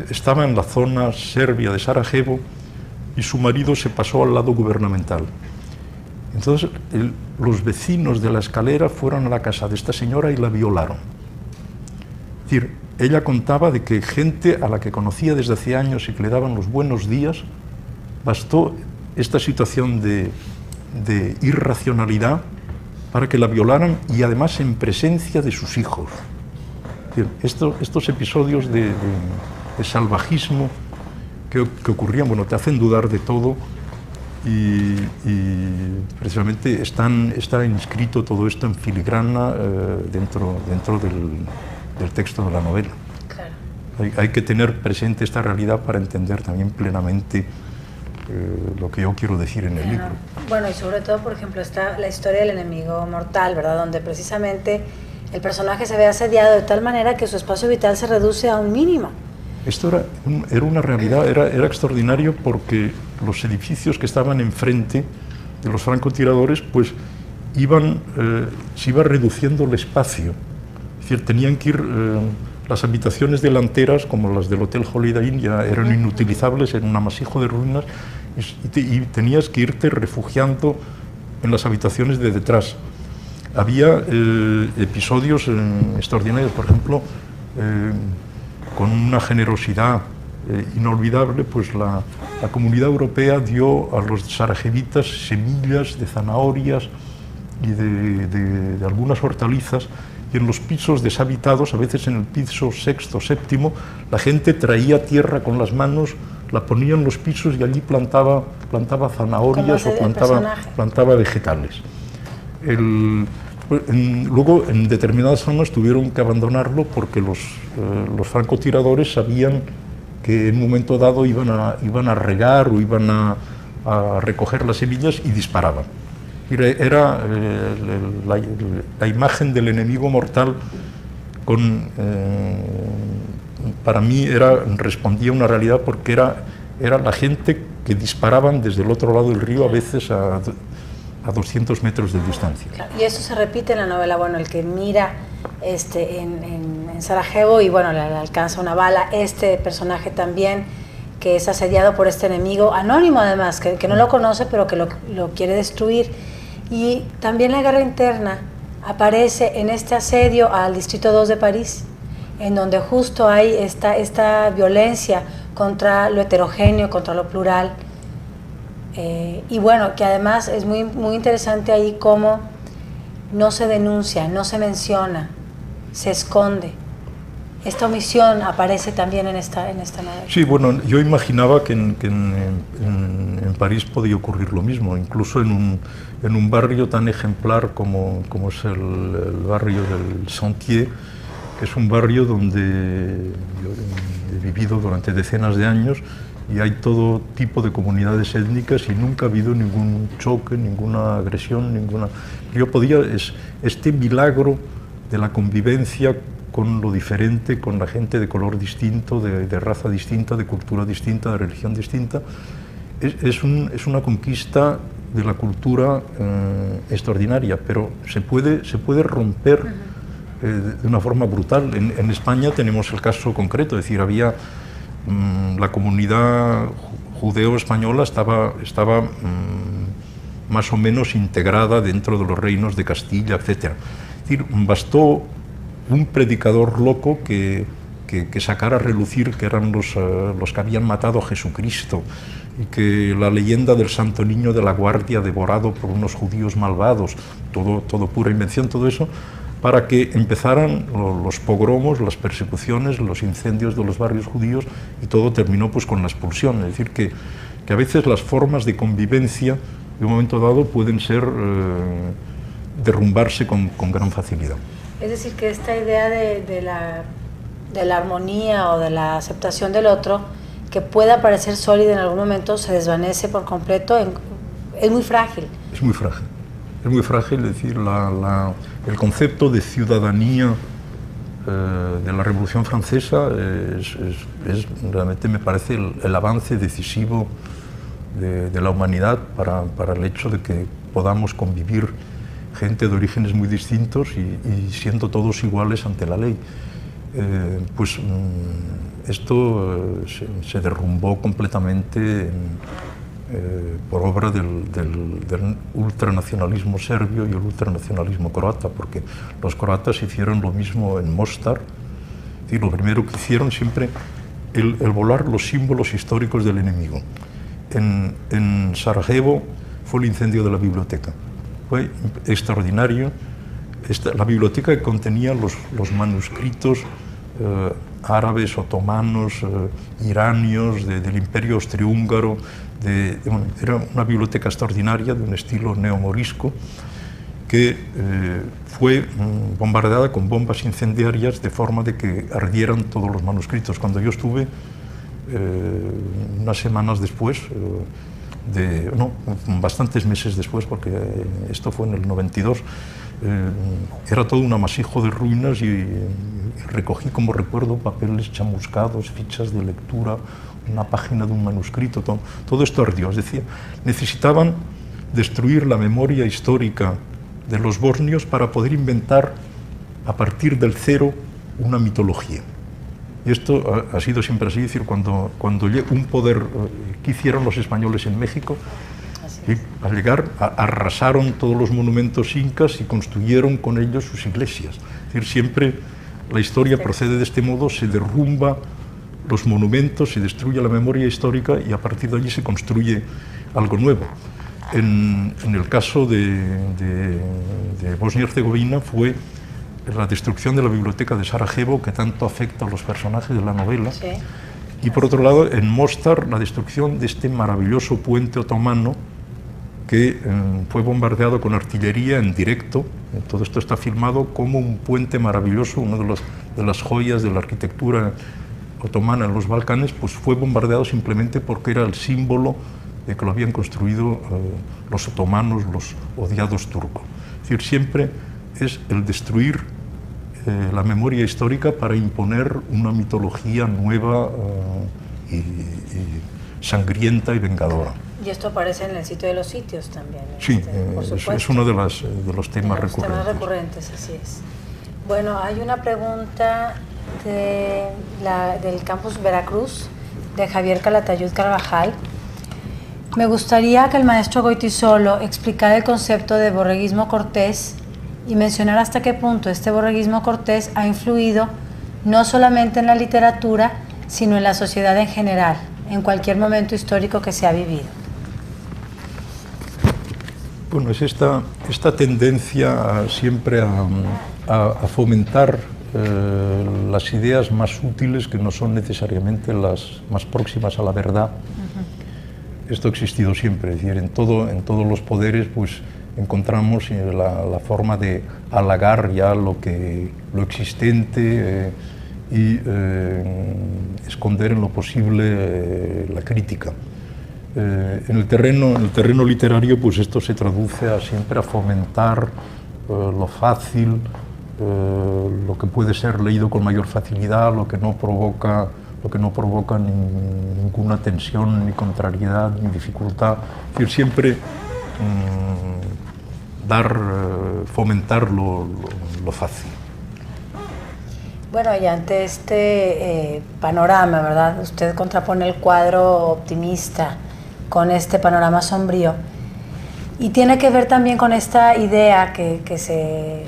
estaba en la zona serbia de Sarajevo y su marido se pasó al lado gubernamental. Entonces los vecinos de la escalera fueron a la casa de esta señora y la violaron. Es decir, ella contaba de que gente a la que conocía desde hace años y que le daban los buenos días, bastó esta situación de irracionalidad para que la violaran y además en presencia de sus hijos. Es decir, estos episodios de salvajismo que ocurrían, bueno, te hacen dudar de todo y precisamente está inscrito todo esto en filigrana dentro del texto de la novela. Claro. Hay que tener presente esta realidad para entender también plenamente lo que yo quiero decir en el libro. Bueno, y sobre todo, por ejemplo, está la historia del enemigo mortal, ¿verdad? Donde precisamente el personaje se ve asediado de tal manera que su espacio vital se reduce a un mínimo. Esto era una realidad, era extraordinario porque los edificios que estaban enfrente de los francotiradores, pues se iba reduciendo el espacio. Es decir, tenían que ir, las habitaciones delanteras, como las del Hotel Holiday Inn, ya eran inutilizables, en un amasijo de ruinas, y tenías que irte refugiando en las habitaciones de detrás. Había episodios extraordinarios, por ejemplo, con una generosidad inolvidable, pues la Comunidad Europea dio a los sarajevitas semillas de zanahorias y de algunas hortalizas, y en los pisos deshabitados, a veces en el piso sexto, séptimo, la gente traía tierra con las manos, la ponía en los pisos y allí plantaba zanahorias o plantaba vegetales. Luego, en determinadas zonas tuvieron que abandonarlo porque los francotiradores sabían que en un momento dado iban a regar o iban a recoger las semillas y disparaban. Era la imagen del enemigo mortal, para mí respondía a una realidad, porque era la gente que disparaban desde el otro lado del río, a veces a 200 metros de distancia. Claro, y eso se repite en la novela. Bueno, el que mira en Sarajevo y bueno, le alcanza una bala, este personaje también, que es asediado por este enemigo anónimo, además, que no lo conoce, pero que lo quiere destruir. Y también la guerra interna aparece en este asedio al Distrito 2 de París, en donde justo hay esta violencia contra lo heterogéneo, contra lo plural. Y bueno, que además es muy, muy interesante ahí cómo no se denuncia, no se menciona, se esconde. Esta omisión aparece también en esta novela. Sí, bueno, yo imaginaba que en París podía ocurrir lo mismo, incluso en un barrio tan ejemplar como es el barrio del Sentier, que es un barrio donde yo he vivido durante decenas de años, y hay todo tipo de comunidades étnicas y nunca ha habido ningún choque, ninguna agresión, este milagro de la convivencia con lo diferente, con la gente de color distinto, de raza distinta, de cultura distinta, de religión distinta, es una conquista de la cultura extraordinaria, pero se puede romper de una forma brutal. En España tenemos el caso concreto, es decir, había la comunidad judeo-española estaba más o menos integrada dentro de los reinos de Castilla, etc. Es decir, bastó un predicador loco que sacara a relucir que eran los que habían matado a Jesucristo, y que la leyenda del Santo Niño de la Guardia devorado por unos judíos malvados, todo pura invención, todo eso, para que empezaran los pogromos, las persecuciones, los incendios de los barrios judíos, y todo terminó pues con la expulsión. Es decir, que a veces las formas de convivencia de un momento dado pueden derrumbarse con gran facilidad. Es decir, que esta idea de de la armonía o de la aceptación del otro, que pueda parecer sólida en algún momento, se desvanece por completo, es muy frágil. Es muy frágil. Es muy frágil, es decir, el concepto de ciudadanía de la Revolución Francesa realmente me parece el avance decisivo de la humanidad para el hecho de que podamos convivir gente de orígenes muy distintos y siendo todos iguales ante la ley. Esto se derrumbó completamente por obra del ultranacionalismo serbio y el ultranacionalismo croata, porque los croatas hicieron lo mismo en Mostar. Y lo primero que hicieron siempre el volar los símbolos históricos del enemigo. En Sarajevo fue el incendio de la biblioteca. Fue extraordinario. La biblioteca que contenía los manuscritos árabes, otomanos, iranios, del Imperio Austrohúngaro. Era una biblioteca extraordinaria de un estilo neomorisco que fue bombardeada con bombas incendiarias de forma de que ardieran todos los manuscritos. Cuando yo estuve, unas semanas después, bastantes meses después, porque esto fue en el 92, era todo un amasijo de ruinas y recogí como recuerdo papeles chamuscados, fichas de lectura, una página de un manuscrito, todo esto ardió. Es decir, necesitaban destruir la memoria histórica de los bosnios para poder inventar a partir del cero una mitología. Y esto ha sido siempre así, es decir, cuando un poder, ¿qué hicieron los españoles en México? Al llegar arrasaron todos los monumentos incas y construyeron con ellos sus iglesias. Es decir, siempre la historia procede de este modo, se derrumba los monumentos, se destruye la memoria histórica y a partir de allí se construye algo nuevo. En el caso de Bosnia y Herzegovina fue la destrucción de la biblioteca de Sarajevo, que tanto afecta a los personajes de la novela. Sí. Y por otro lado, en Mostar, la destrucción de este maravilloso puente otomano que fue bombardeado con artillería en directo. Todo esto está filmado como un puente maravilloso, uno de las joyas de la arquitectura otomana en los Balcanes, pues fue bombardeado simplemente porque era el símbolo de que lo habían construido los otomanos, los odiados turcos. Es decir, siempre es el destruir la memoria histórica para imponer una mitología nueva y sangrienta y vengadora. Y esto aparece en el sitio de los sitios también. Sí, por supuesto. Es uno de los temas recurrentes. Así es. Bueno, hay una pregunta del campus Veracruz, de Javier Calatayud Carvajal. Me gustaría que el maestro Goytisolo explicara el concepto de borreguismo cortés y mencionar hasta qué punto este borreguismo cortés ha influido no solamente en la literatura, sino en la sociedad en general, en cualquier momento histórico que se ha vivido. Bueno, es esta tendencia siempre a fomentar las ideas más útiles, que no son necesariamente las más próximas a la verdad. Esto ha existido siempre, es decir, en todos los poderes pues encontramos la forma de halagar ya lo existente y esconder en lo posible la crítica. En el terreno literario, pues esto se traduce siempre a fomentar lo fácil, lo que puede ser leído con mayor facilidad, lo que no provoca ninguna tensión, ni contrariedad, ni dificultad. Es decir, siempre fomentar lo fácil. Bueno, y ante este panorama, ¿verdad? Usted contrapone el cuadro optimista con este panorama sombrío. Y tiene que ver también con esta idea que se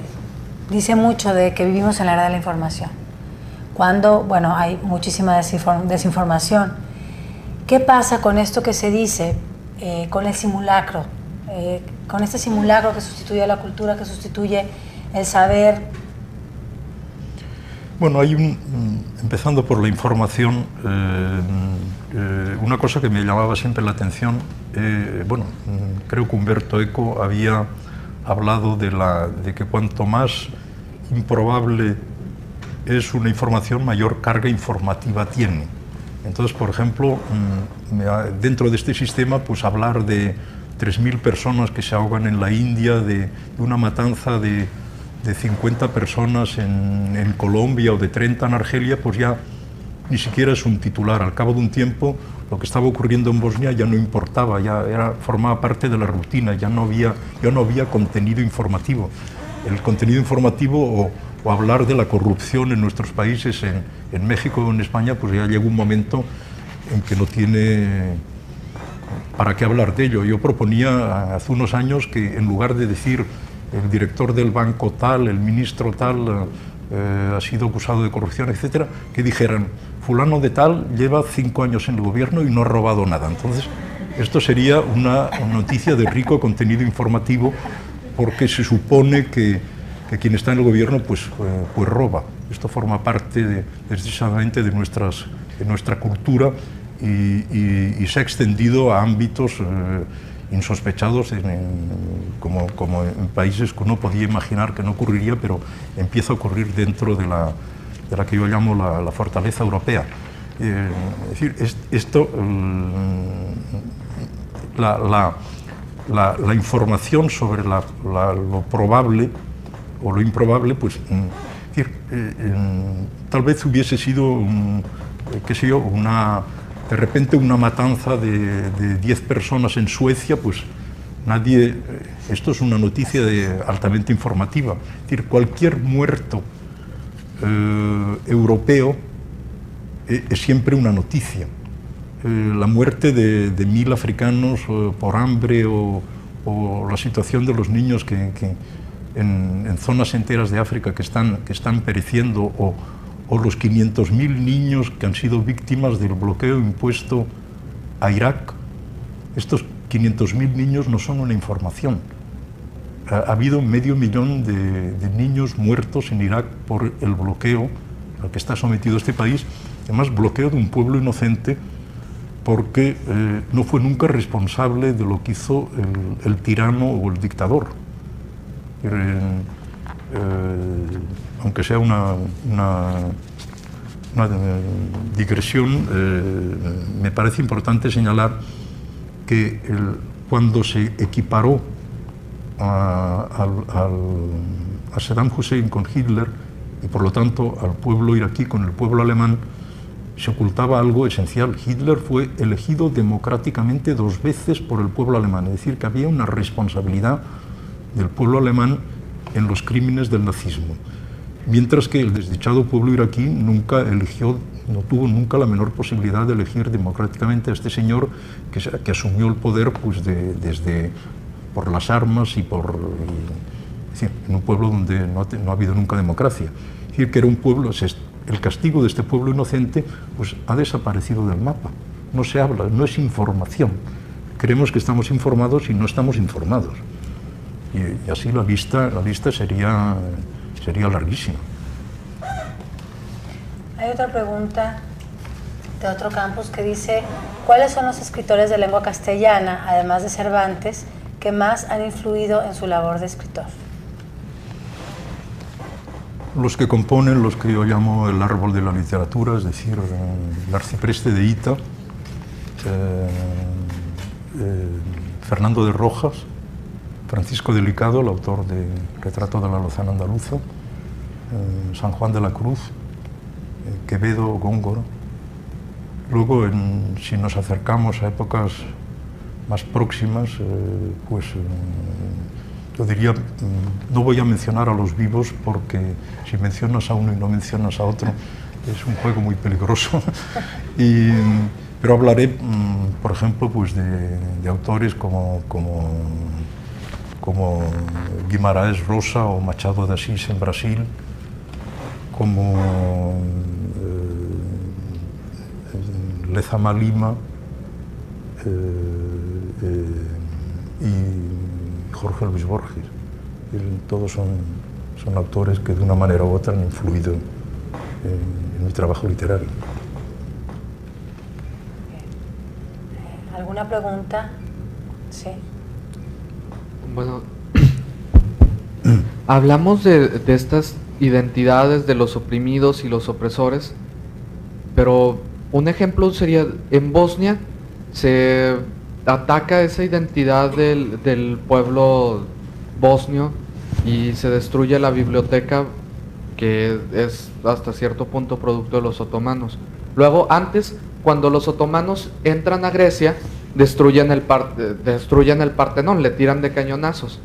dice mucho de que vivimos en la era de la información. Cuando, bueno, hay muchísima desinformación. ¿Qué pasa con esto que se dice, con el simulacro? Con este simulacro que sustituye a la cultura, que sustituye el saber. Bueno, empezando por la información, una cosa que me llamaba siempre la atención, creo que Humberto Eco había hablado de que cuanto más improbable es una información mayor carga informativa tiene. Entonces, por ejemplo, dentro de este sistema, pues hablar de 3.000 personas que se ahogan en la India, de una matanza de 50 personas en Colombia o de 30 en Argelia, pues ya ni siquiera es un titular. Al cabo de un tiempo, lo que estaba ocurriendo en Bosnia ya no importaba, formaba parte de la rutina, ya no había contenido informativo. El contenido informativo o hablar de la corrupción en nuestros países, en México o en España, pues ya llega un momento en que no tiene para qué hablar de ello. Yo proponía hace unos años que en lugar de decir el director del banco tal, el ministro tal, ha sido acusado de corrupción, etcétera, que dijeran, fulano de tal lleva 5 años en el gobierno y no ha robado nada. Entonces, esto sería una noticia de rico contenido informativo, porque se supone que quien está en el gobierno pues roba. Esto forma parte precisamente de nuestra cultura y se ha extendido a ámbitos insospechados como en países que uno podía imaginar que no ocurriría, pero empieza a ocurrir dentro de la que yo llamo la fortaleza europea. Es decir, la información sobre lo probable o lo improbable, pues tal vez hubiese sido, qué sé yo, de repente una matanza de 10 personas en Suecia, pues nadie... Esto es una noticia altamente informativa. Es decir, cualquier muerto europeo es siempre una noticia. La muerte de 1.000 africanos por hambre o la situación de los niños en zonas enteras de África que están pereciendo, o los 500.000 niños que han sido víctimas del bloqueo impuesto a Irak. Estos 500.000 niños no son una información. Ha habido 500.000 de niños muertos en Irak por el bloqueo al que está sometido este país, además bloqueo de un pueblo inocente, porque no fue nunca responsable de lo que hizo el tirano o el dictador. Aunque sea una digresión, me parece importante señalar que cuando se equiparó a Saddam Hussein con Hitler, y por lo tanto al pueblo iraquí con el pueblo alemán, se ocultaba algo esencial. Hitler fue elegido democráticamente 2 veces por el pueblo alemán, es decir, que había una responsabilidad del pueblo alemán en los crímenes del nazismo, mientras que el desdichado pueblo iraquí no tuvo nunca la menor posibilidad de elegir democráticamente a este señor que asumió el poder pues por las armas es decir, en un pueblo donde no ha habido nunca democracia. Es decir, que era un pueblo, el castigo de este pueblo inocente pues ha desaparecido del mapa. No se habla, no es información. Creemos que estamos informados y no estamos informados. Y así la lista sería larguísima. Hay otra pregunta de otro campus que dice, ¿cuáles son los escritores de lengua castellana, además de Cervantes, que más han influido en su labor de escritor? Los que componen los que yo llamo el árbol de la literatura, es decir, el arcipreste de Hita, Fernando de Rojas, Francisco de Licado, el autor de Retrato de la Lozana Andaluza, San Juan de la Cruz, Quevedo, Góngora. Luego, si nos acercamos a épocas más próximas, pues yo diría, no voy a mencionar a los vivos, porque si mencionas a uno y no mencionas a otro es un juego muy peligroso. Pero hablaré, por ejemplo, pues de autores como Guimarães Rosa o Machado de Assis en Brasil, como Lezama Lima y Jorge Luis Borges. Todos son autores que de una manera u otra han influido en mi trabajo literario. ¿Alguna pregunta? Sí. Bueno, hablamos de estas identidades de los oprimidos y los opresores, pero un ejemplo sería en Bosnia se ataca esa identidad del pueblo bosnio y se destruye la biblioteca, que es hasta cierto punto producto de los otomanos. Luego, antes, cuando los otomanos entran a Grecia, destruyen el Partenón, le tiran de cañonazos.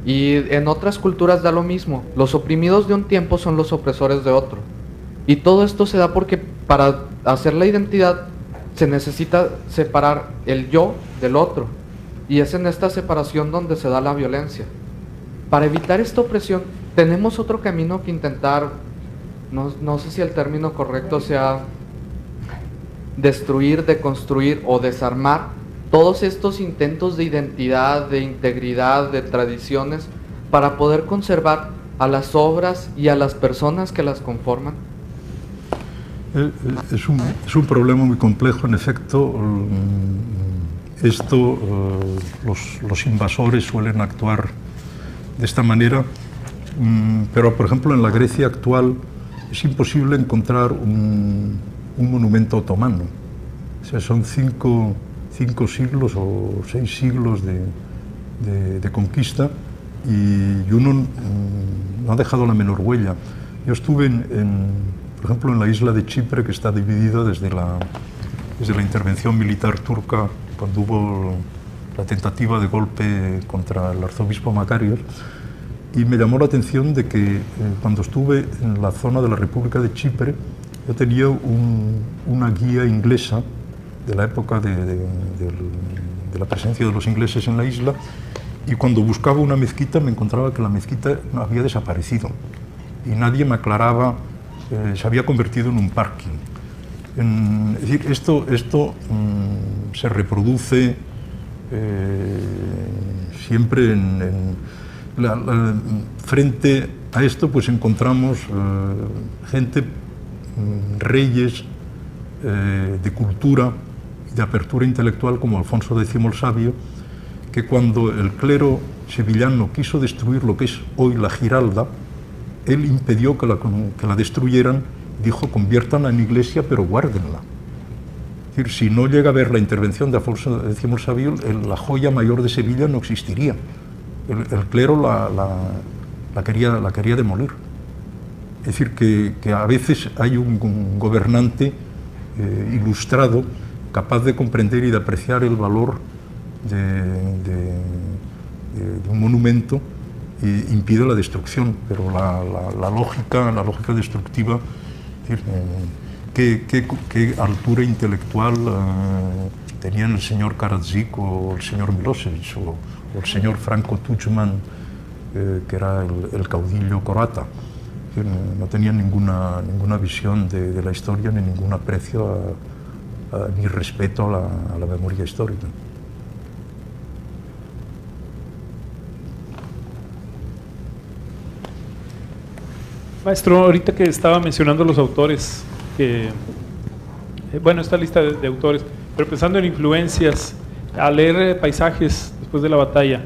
Y en otras culturas da lo mismo. Los oprimidos de un tiempo son los opresores de otro. Y todo esto se da porque para hacer la identidad se necesita separar el yo del otro. Y es en esta separación donde se da la violencia. Para evitar esta opresión, tenemos otro camino que intentar, no sé si el término correcto sea destruir, deconstruir o desarmar todos estos intentos de identidad, de integridad, de tradiciones, para poder conservar a las obras y a las personas que las conforman. Es un problema muy complejo, en efecto. Los invasores suelen actuar de esta manera, pero por ejemplo en la Grecia actual es imposible encontrar un monumento otomano. O sea, son cinco siglos o 6 siglos de conquista y uno no ha dejado la menor huella. Yo estuve, por ejemplo, en la isla de Chipre, que está dividida desde la intervención militar turca, cuando hubo la tentativa de golpe contra el arzobispo Macarios, y me llamó la atención de que cuando estuve en la zona de la República de Chipre, yo tenía una guía inglesa de la época de la presencia de los ingleses en la isla, y cuando buscaba una mezquita me encontraba que la mezquita había desaparecido y nadie me aclaraba, se había convertido en un parking. Es decir, esto se reproduce siempre frente a esto, pues encontramos gente, reyes de cultura y de apertura intelectual como Alfonso X el Sabio, que cuando el clero sevillano quiso destruir lo que es hoy la Giralda, él impidió que la destruyeran, dijo: conviértanla en iglesia, pero guárdenla. Es decir, si no llega a haber la intervención de Alfonso X el Sabio, la joya mayor de Sevilla no existiría. El clero la quería demoler. Es decir, que a veces hay un gobernante ilustrado, capaz de comprender y de apreciar el valor de un monumento, e impide la destrucción, pero la lógica destructiva, es decir, ¿qué altura intelectual tenían el señor Karadzic o el señor Milosevic o el señor Franco Tuđman, que era el caudillo croata? No tenían ninguna visión de la historia, ni ningún aprecio ni respeto a la memoria histórica. Maestro, ahorita que estaba mencionando los autores, bueno, esta lista de autores, pero pensando en influencias, al leer Paisajes después de la batalla,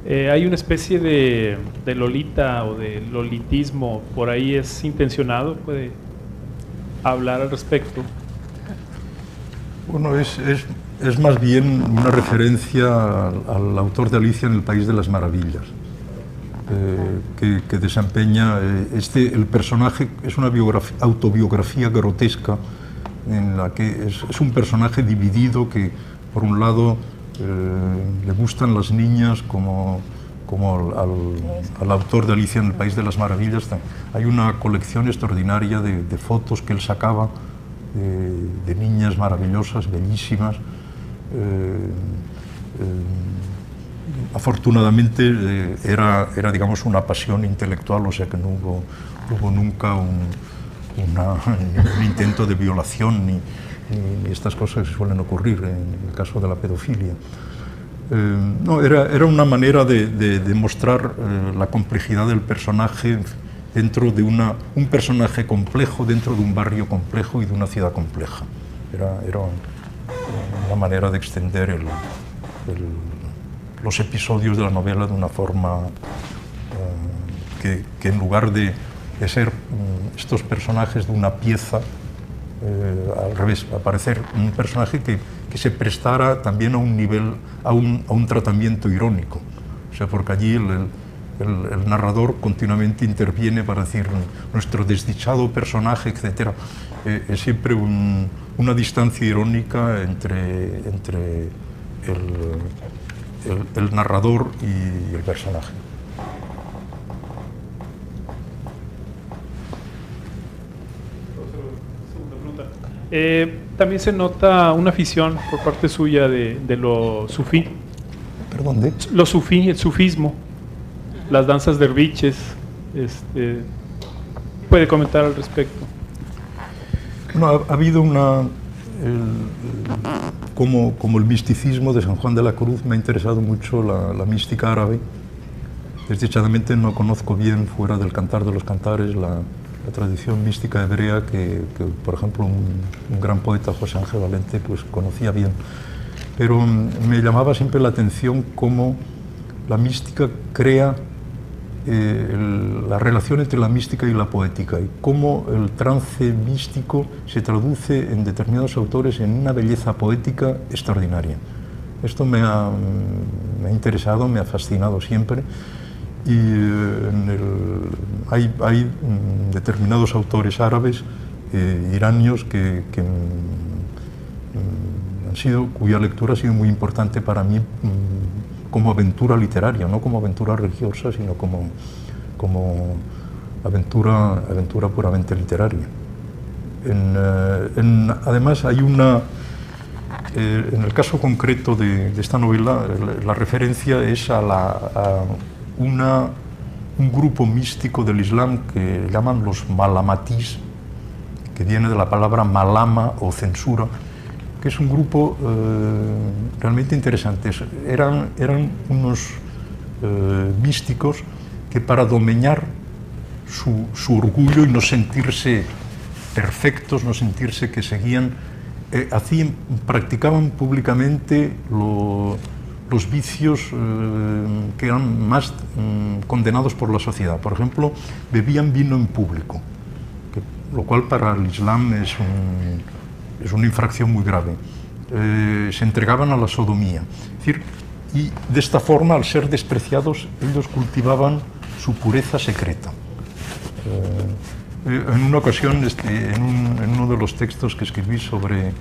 hay una especie de Lolita o de lolitismo, por ahí es intencionado, ¿puede hablar al respecto? Bueno, es más bien una referencia al autor de Alicia en el País de las Maravillas, que desempeña el personaje. Es una autobiografía grotesca en la que es un personaje dividido, que por un lado le gustan las niñas como al autor de Alicia en el País de las Maravillas. Hay una colección extraordinaria de fotos que él sacaba de niñas maravillosas, bellísimas. Afortunadamente era, digamos, una pasión intelectual, o sea que no hubo nunca un intento de violación ni estas cosas que suelen ocurrir en el caso de la pedofilia. No, era una manera de mostrar la complejidad del personaje dentro de un personaje complejo, dentro de un barrio complejo y de una ciudad compleja. Era una manera de extender los episodios de la novela de una forma que en lugar de de ser estos personajes de una pieza, al revés, a parecer un personaje que se prestara también a un nivel, a un tratamiento irónico. O sea, porque allí el narrador continuamente interviene para decir nuestro desdichado personaje, etc. Es siempre una distancia irónica entre el narrador y el personaje. También se nota una afición por parte suya de lo sufí. Perdón, ¿de? Lo sufí, el sufismo, las danzas derviches. ¿Puede comentar al respecto? Bueno, ha habido como el misticismo de San Juan de la Cruz, me ha interesado mucho la mística árabe. Desdichadamente no conozco bien, fuera del Cantar de los Cantares, la tradición mística hebrea que por ejemplo, un gran poeta, José Ángel Valente, pues conocía bien. Pero me llamaba siempre la atención cómo la mística crea la relación entre la mística y la poética, y cómo el trance místico se traduce en determinados autores en una belleza poética extraordinaria. Esto me ha interesado, me ha fascinado siempre. Y hay determinados autores árabes, iranios, cuya lectura ha sido muy importante para mí como aventura literaria, no como aventura religiosa, sino como aventura puramente literaria. Además, hay en el caso concreto de esta novela, la referencia es a un grupo místico del Islam que llaman los malamatís, que viene de la palabra malama o censura, que es un grupo realmente interesante. Eran unos místicos que, para domeñar su orgullo y no sentirse perfectos, no sentirse que seguían, practicaban públicamente los vicios que eran más condenados por la sociedad. Por ejemplo, bebían vino en público, lo cual para el Islam es una infracción muy grave. Se entregaban a la sodomía. Es decir, y de esta forma, al ser despreciados, ellos cultivaban su pureza secreta. En una ocasión, en uno de los textos que escribí sobre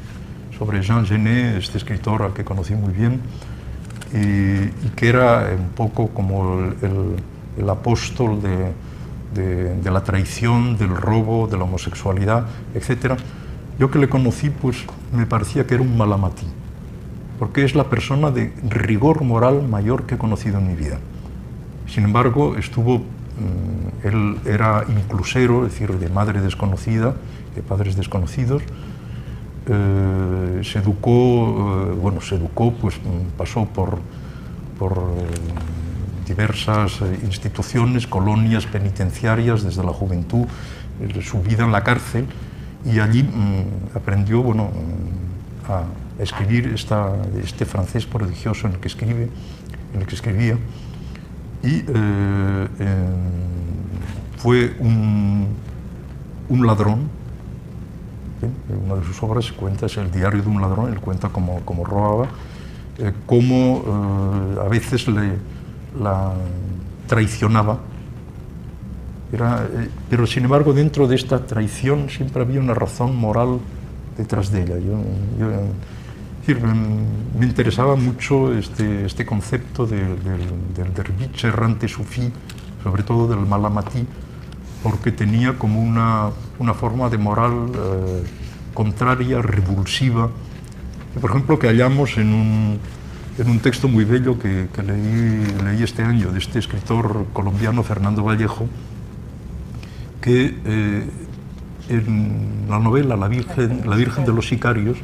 Jean Genet, este escritor al que conocí muy bien, y que era un poco como el apóstol de la traición, del robo, de la homosexualidad, etc. Yo que le conocí, pues me parecía que era un malamatí, porque es la persona de rigor moral mayor que he conocido en mi vida. Sin embargo, él era inclusero, es decir, de madre desconocida, de padres desconocidos. Se educó, pues pasó por diversas instituciones, colonias penitenciarias desde la juventud, su vida en la cárcel, y allí aprendió a escribir este francés prodigioso en el que escribía, y fue un ladrón. Una de sus obras es el diario de un ladrón. Él cuenta cómo robaba, cómo a veces la traicionaba, pero sin embargo dentro de esta traición siempre había una razón moral detrás de ella. Me interesaba mucho este concepto del derviche errante sufí, sobre todo del malamatí, porque tenía como una forma de moral contraria, revulsiva. Por ejemplo, que hallamos en un texto muy bello que leí este año, de este escritor colombiano, Fernando Vallejo, que en la novela La Virgen de los Sicarios,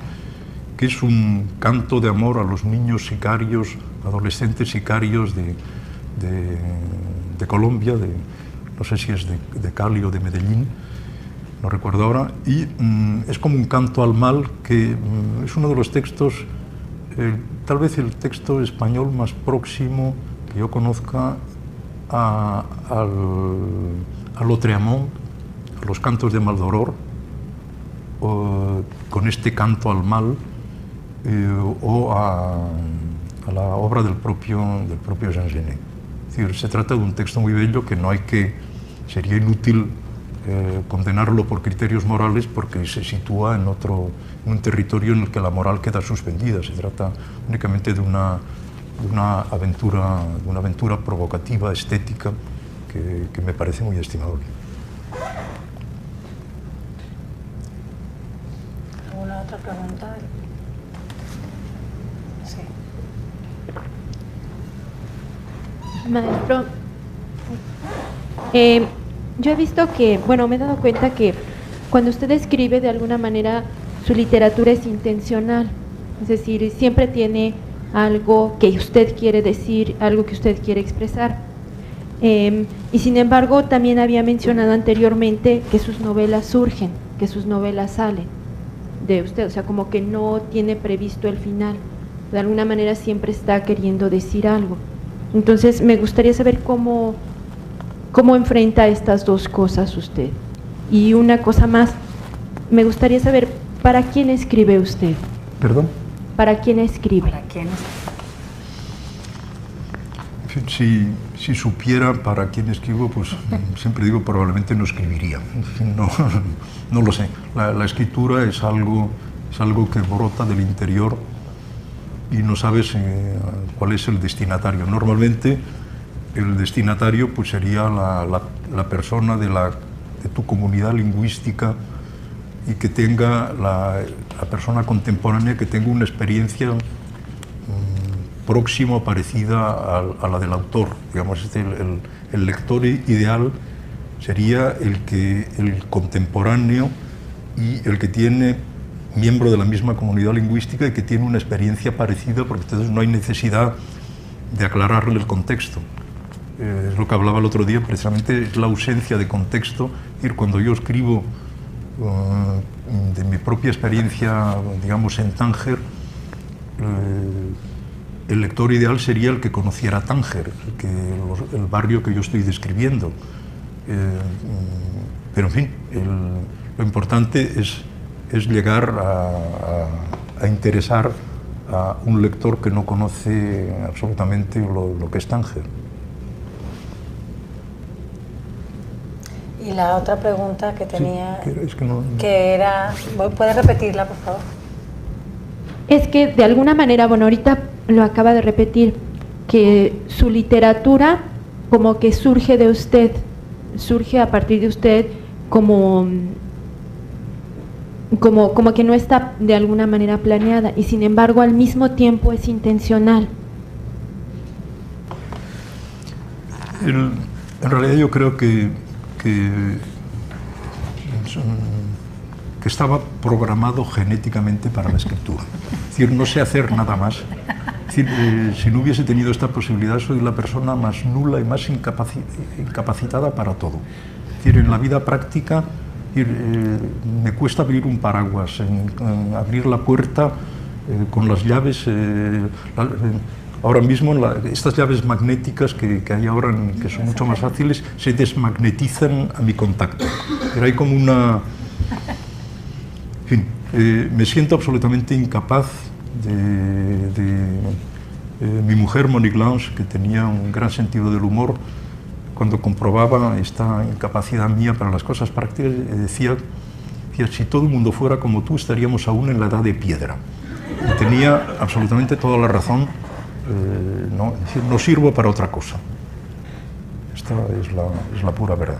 que es un canto de amor a los niños sicarios, adolescentes sicarios de Colombia, no sé si es de Cali o de Medellín, no recuerdo ahora, y es como un canto al mal, que es uno de los textos, tal vez el texto español más próximo que yo conozca a Lautréamont, los cantos de Maldoror, con este canto al mal, o a la obra del propio Jean Genet. Es decir, se trata de un texto muy bello que no hay que, sería inútil condenarlo por criterios morales porque se sitúa en un territorio en el que la moral queda suspendida. Se trata únicamente de una aventura provocativa, estética, que me parece muy estimable. ¿Alguna otra pregunta? Sí. Maestro, yo he visto que, bueno, me he dado cuenta que cuando usted escribe, de alguna manera, su literatura es intencional. Es decir, siempre tiene algo que usted quiere decir, algo que usted quiere expresar. Y sin embargo, también había mencionado anteriormente que sus novelas surgen, que sus novelas salen de usted, o sea, como que no tiene previsto el final. De alguna manera siempre está queriendo decir algo. Entonces, me gustaría saber cómo enfrenta estas dos cosas usted. Y una cosa más, me gustaría saber, ¿para quién escribe usted? ¿Perdón? ¿Para quién escribe? ¿Para quién? Si supiera para quién escribo, pues siempre digo probablemente no escribiría. No lo sé. La escritura es algo que brota del interior y no sabes cuál es el destinatario. Normalmente el destinatario pues sería la persona de tu comunidad lingüística y que tenga la persona contemporánea que tenga una experiencia próxima o parecida a la del autor. Digamos, el lector ideal sería el contemporáneo y el que tiene miembro de la misma comunidad lingüística y que tiene una experiencia parecida, porque entonces no hay necesidad de aclararle el contexto. Es lo que hablaba el otro día, precisamente es la ausencia de contexto. Es decir, cuando yo escribo de mi propia experiencia, digamos, en Tánger, el lector ideal sería el que conociera Tánger, el barrio que yo estoy describiendo. Pero en fin, lo importante es llegar a interesar a un lector que no conoce absolutamente lo que es Tánger. Y la otra pregunta que tenía, sí, es que no... que era, ¿puedes repetirla, por favor? Es que de alguna manera, bueno, ahorita lo acaba de repetir, que su literatura como que surge de usted, surge a partir de usted como que no está de alguna manera planeada y sin embargo al mismo tiempo es intencional. En realidad yo creo que estaba programado genéticamente para la escritura. Es decir, no sé hacer nada más. Es decir, si no hubiese tenido esta posibilidad, soy la persona más nula y más incapacitada para todo. Es decir, en la vida práctica me cuesta abrir un paraguas, abrir la puerta con las llaves. Ahora mismo estas llaves magnéticas que hay ahora, que son mucho más fáciles, se desmagnetizan a mi contacto. Pero hay como una... En fin, me siento absolutamente incapaz mi mujer, Monique Lange, que tenía un gran sentido del humor, cuando comprobaba esta incapacidad mía para las cosas prácticas, decía, si todo el mundo fuera como tú, estaríamos aún en la edad de piedra. Y tenía absolutamente toda la razón. No sirvo para otra cosa. Esta es la pura verdad.